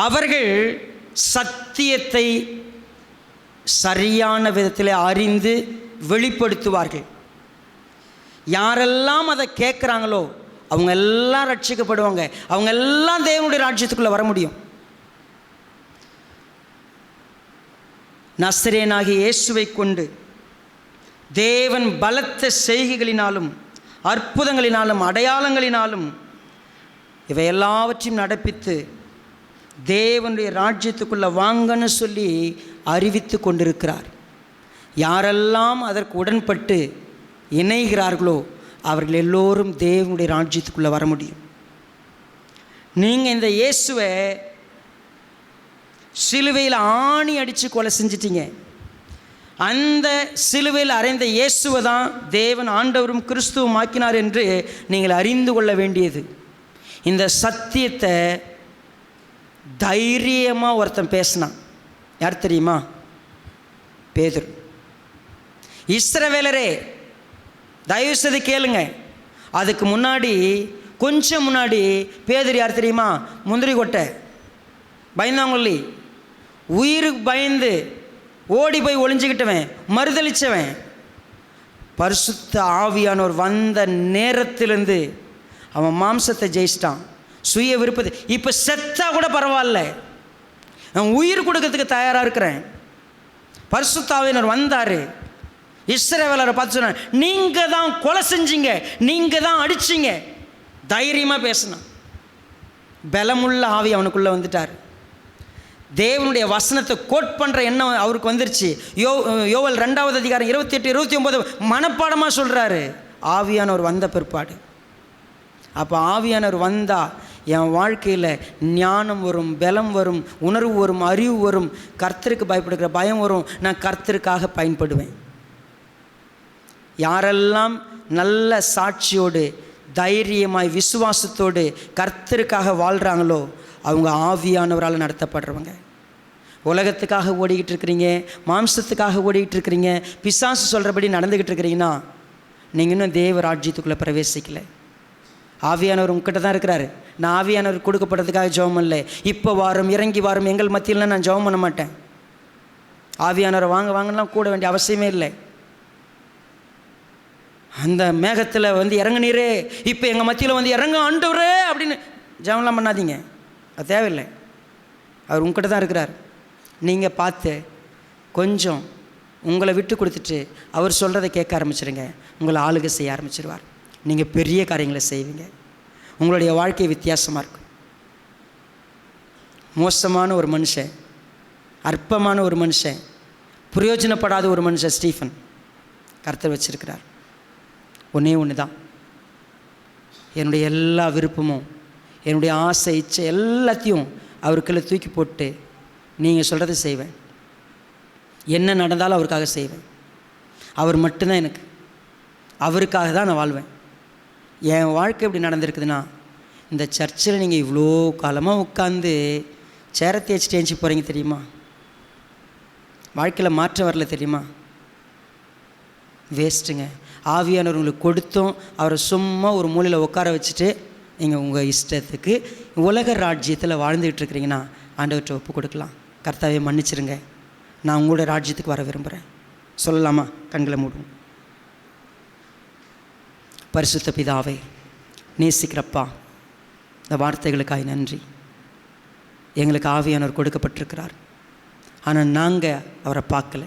அவர்கள் சத்தியத்தை சரியான விதத்தில் அறிந்து வெளிப்படுத்துவார்கள். யாரெல்லாம் அதை கேட்குறாங்களோ அவங்க எல்லாம் ரட்சிக்கப்படுவாங்க. அவங்க எல்லாம் தேவனுடைய ராஜ்யத்துக்குள்ளே வர முடியும். நசரேயனாகிய இயேசுவை கொண்டு தேவன் பலத்த செய்கைகளினாலும் அற்புதங்களினாலும் அடையாளங்களினாலும் இவை எல்லாவற்றையும் நடப்பித்து தேவனுடைய ராஜ்யத்துக்குள்ளே வாங்கன்னு சொல்லி அறிவித்து கொண்டிருக்கிறார். யாரெல்லாம் அதற்கு உடன்பட்டு இணைகிறார்களோ அவர்கள் எல்லோரும் தேவனுடைய ராஜ்யத்துக்குள்ளே வர முடியும். நீங்கள் இந்த இயேசுவை சிலுவையில் ஆணி அடித்து கொலை செஞ்சிட்டீங்க. அந்த சிலுவையில் அறைந்த இயேசுவை தான் தேவன் ஆண்டவரும் கிறிஸ்துவும் ஆக்கினார் என்று நீங்கள் அறிந்து கொள்ள வேண்டியது. இந்த சத்தியத்தை தைரியமாக ஒருத்தன் பேசினான். யார் தெரியுமா? பேதுரு. இஸ்ரவேலரே தயவு செய்து கேளுங்க. அதுக்கு முன்னாடி கொஞ்சம் முன்னாடி பேதுரு யார் தெரியுமா? முந்திரி கொட்டை, பயந்தாங்கொல்லி, உயிருக்கு பயந்து ஓடி போய் ஒளிஞ்சுக்கிட்டவன், மறுதளித்தவன். பரிசுத்த ஆவியானவர் வந்த நேரத்திலிருந்து அவன் மாம்சத்தை ஜெயிச்சிட்டான், சுய விருப்பத்தை. இப்போ செத்தா கூட பரவாயில்ல, நான் உயிர் கொடுக்கறதுக்கு தயாராக இருக்கிறேன். பரிசுத்த ஆவியானவர் வந்தார். இஸ்ரவேலரை பார்த்து சொன்னார், நீங்கள் தான் கொலை செஞ்சீங்க, நீங்கள் தான் அடிச்சிங்க. தைரியமாக பேசினான். பலமுள்ள ஆவி அவனுக்குள்ளே வந்துட்டார். தேவனுடைய வசனத்தை கோட் பண்ணுற எண்ணம் அவருக்கு வந்துருச்சு. யோவேல் 2வது அதிகாரம் 28, 29 மனப்பாடமாக சொல்கிறாரு. ஆவியானவர் வந்த பிற்பாடு. அப்போ ஆவியானவர் வந்தால் என் வாழ்க்கையில் ஞானம் வரும், பலம் வரும், உணர்வு வரும், அறிவு வரும், கர்த்தருக்கு பயப்படுகிற பயம் வரும். நான் கர்த்தருக்காக பயன்படுவேன். யாரெல்லாம் நல்ல சாட்சியோடு தைரியமாய் விசுவாசத்தோடு கர்த்தருக்காக வாழ்கிறாங்களோ அவங்க ஆவியானவரால் நடத்தப்படுறவங்க. உலகத்துக்காக ஓடிக்கிட்டு இருக்கிறீங்க, மாம்சத்துக்காக ஓடிக்கிட்டு இருக்கிறீங்க, பிசாசு சொல்கிறபடி நடந்துக்கிட்டு இருக்கிறீங்கன்னா நீங்கள் இன்னும் தேவ ராஜ்யத்துக்குள்ளே பிரவேசிக்கலை. ஆவியானவர் உங்ககிட்ட தான் இருக்கிறாரு. நான் ஆவியானவர் கொடுக்கப்படுறதுக்காக ஜெபம் பண்ணல. இப்போ வாரம் இறங்கி வாரம் எங்கள் மத்தியில்னா நான் ஜெபம் பண்ண மாட்டேன். ஆவியானவரை வாங்கலாம் கூட வேண்டிய அவசியமே இல்லை. அந்த மேகத்தில் வந்து இறங்குனீரே, இப்போ எங்கள் மத்தியில் வந்து இறங்க ஆண்டவரே அப்படின்னு ஜெபம்லாம் பண்ணாதீங்க. அது தேவையில்லை. அவர் உங்ககிட்ட தான் இருக்கிறார். நீங்கள் பார்த்து கொஞ்சம் உங்களை விட்டு கொடுத்துட்டு அவர் சொல்கிறத கேட்க ஆரம்பிச்சிடுங்க. உங்களை ஆளுகை செய்ய ஆரம்பிச்சிடுவார். நீங்கள் பெரிய காரியங்களை செய்வீங்க. உங்களுடைய வாழ்க்கை வித்தியாசமாக இருக்கும். மோசமான ஒரு மனுஷன், அற்பமான ஒரு மனுஷன், பிரயோஜனப்படாத ஒரு மனுஷன் ஸ்டீஃபன் கர்த்தர் வச்சிருக்கிறார். ஒன்றே ஒன்று தான், என்னுடைய எல்லா விருப்பமும் என்னுடைய ஆசை இச்சை எல்லாத்தையும் அவருக்குள்ளே தூக்கி போட்டு நீங்கள் சொல்கிறத செய்வேன். என்ன நடந்தாலும் அவருக்காக செய்வேன். அவர் மட்டும்தான் எனக்கு. அவருக்காக தான் நான் வாழ்வேன். என் வாழ்க்கை எப்படி நடந்திருக்குதுன்னா, இந்த சர்ச்சில் நீங்கள் இவ்வளோ காலமாக உட்காந்து சேரை தேய்ச்சி தேய்ச்சி போகிறீங்க தெரியுமா? வாழ்க்கையில் மாற்றம் வரல தெரியுமா? வேஸ்ட்டுங்க. ஆவியானவர் உங்களுக்கு கொடுத்தோம், அவரை சும்மா ஒரு மூலையில் உட்கார வச்சுட்டு நீங்கள் உங்கள் இஷ்டத்துக்கு உலக ராஜ்யத்தில் வாழ்ந்துகிட்டு இருக்கிறீங்கன்னா ஆண்டவர்கிட்ட ஒப்பு கொடுக்கலாம். கர்த்தாவே மன்னிச்சிருங்க, நான் உங்களோட ராஜ்யத்துக்கு வர விரும்புகிறேன் சொல்லலாமா? கண்களை மூடும். பரிசுத்த பிதாவே, நேசிக்கிறப்பா, இந்த வார்த்தைகளுக்காக நன்றி. எங்களுக்கு ஆவியானவர் கொடுக்கப்பட்டிருக்கிறார். ஆனால் நாங்கள் அவரை பார்க்கல.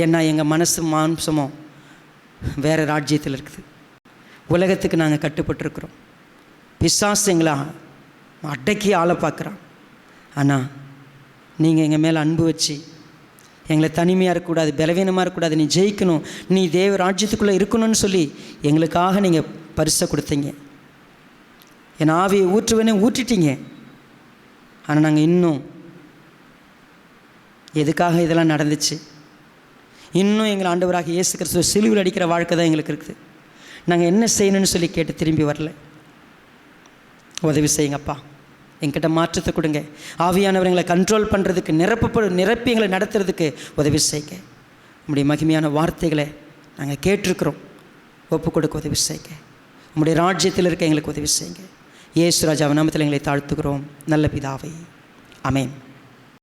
ஏன்னா எங்கள் மனசு மாம்சமும் வேறு ராஜ்யத்தில் இருக்குது. உலகத்துக்கு நாங்கள் கட்டுப்பட்டுருக்குறோம். பிசாசு எங்களை அடக்கி ஆளை பார்க்குறான். ஆனால் நீங்கள் எங்கள் மேலே அன்பு வச்சு எங்களை தனிமையாக இருக்கக்கூடாது, பலவீனமாக இருக்கக்கூடாது, நீ ஜெயிக்கணும், நீ தேவ ராஜ்யத்துக்குள்ளே இருக்கணும்னு சொல்லி எங்களுக்காக நீங்கள் பரிசை கொடுத்தீங்க. என் ஆவியை ஊற்றுவேனே ஊற்றிட்டீங்க. ஆனால் நாங்கள் இன்னும் எதுக்காக இதெல்லாம் நடந்துச்சு, இன்னும் எங்களை ஆண்டவராக இயேசு கிறிஸ்துவ சிலுவையில் அடிக்கிற வாழ்க்கை தான் எங்களுக்கு இருக்குது. நாங்கள் என்ன செய்யணும்னு சொல்லி கேட்டு திரும்பி வரல. உதவி செய்யுங்கப்பா, என்கிட்ட மாற்றத்தை கொடுங்க. ஆவியானவர் எங்களை கண்ட்ரோல் பண்ணுறதுக்கு, நிரப்பி எங்களை நடத்துறதுக்கு உதவி செய்யுங்க. உம்முடைய மகிமையான வார்த்தைகளை நாங்கள் கேட்டிருக்கிறோம், ஒப்பு கொடுக்க உதவி செய்யுங்க. உம்முடைய ராஜ்யத்தில் இருக்க எங்களுக்கு உதவி செய்யுங்க. இயேசு ராஜாவின் நாமத்தில் எங்களை தாழ்த்துகிறோம் நல்ல பிதாவே, ஆமென்.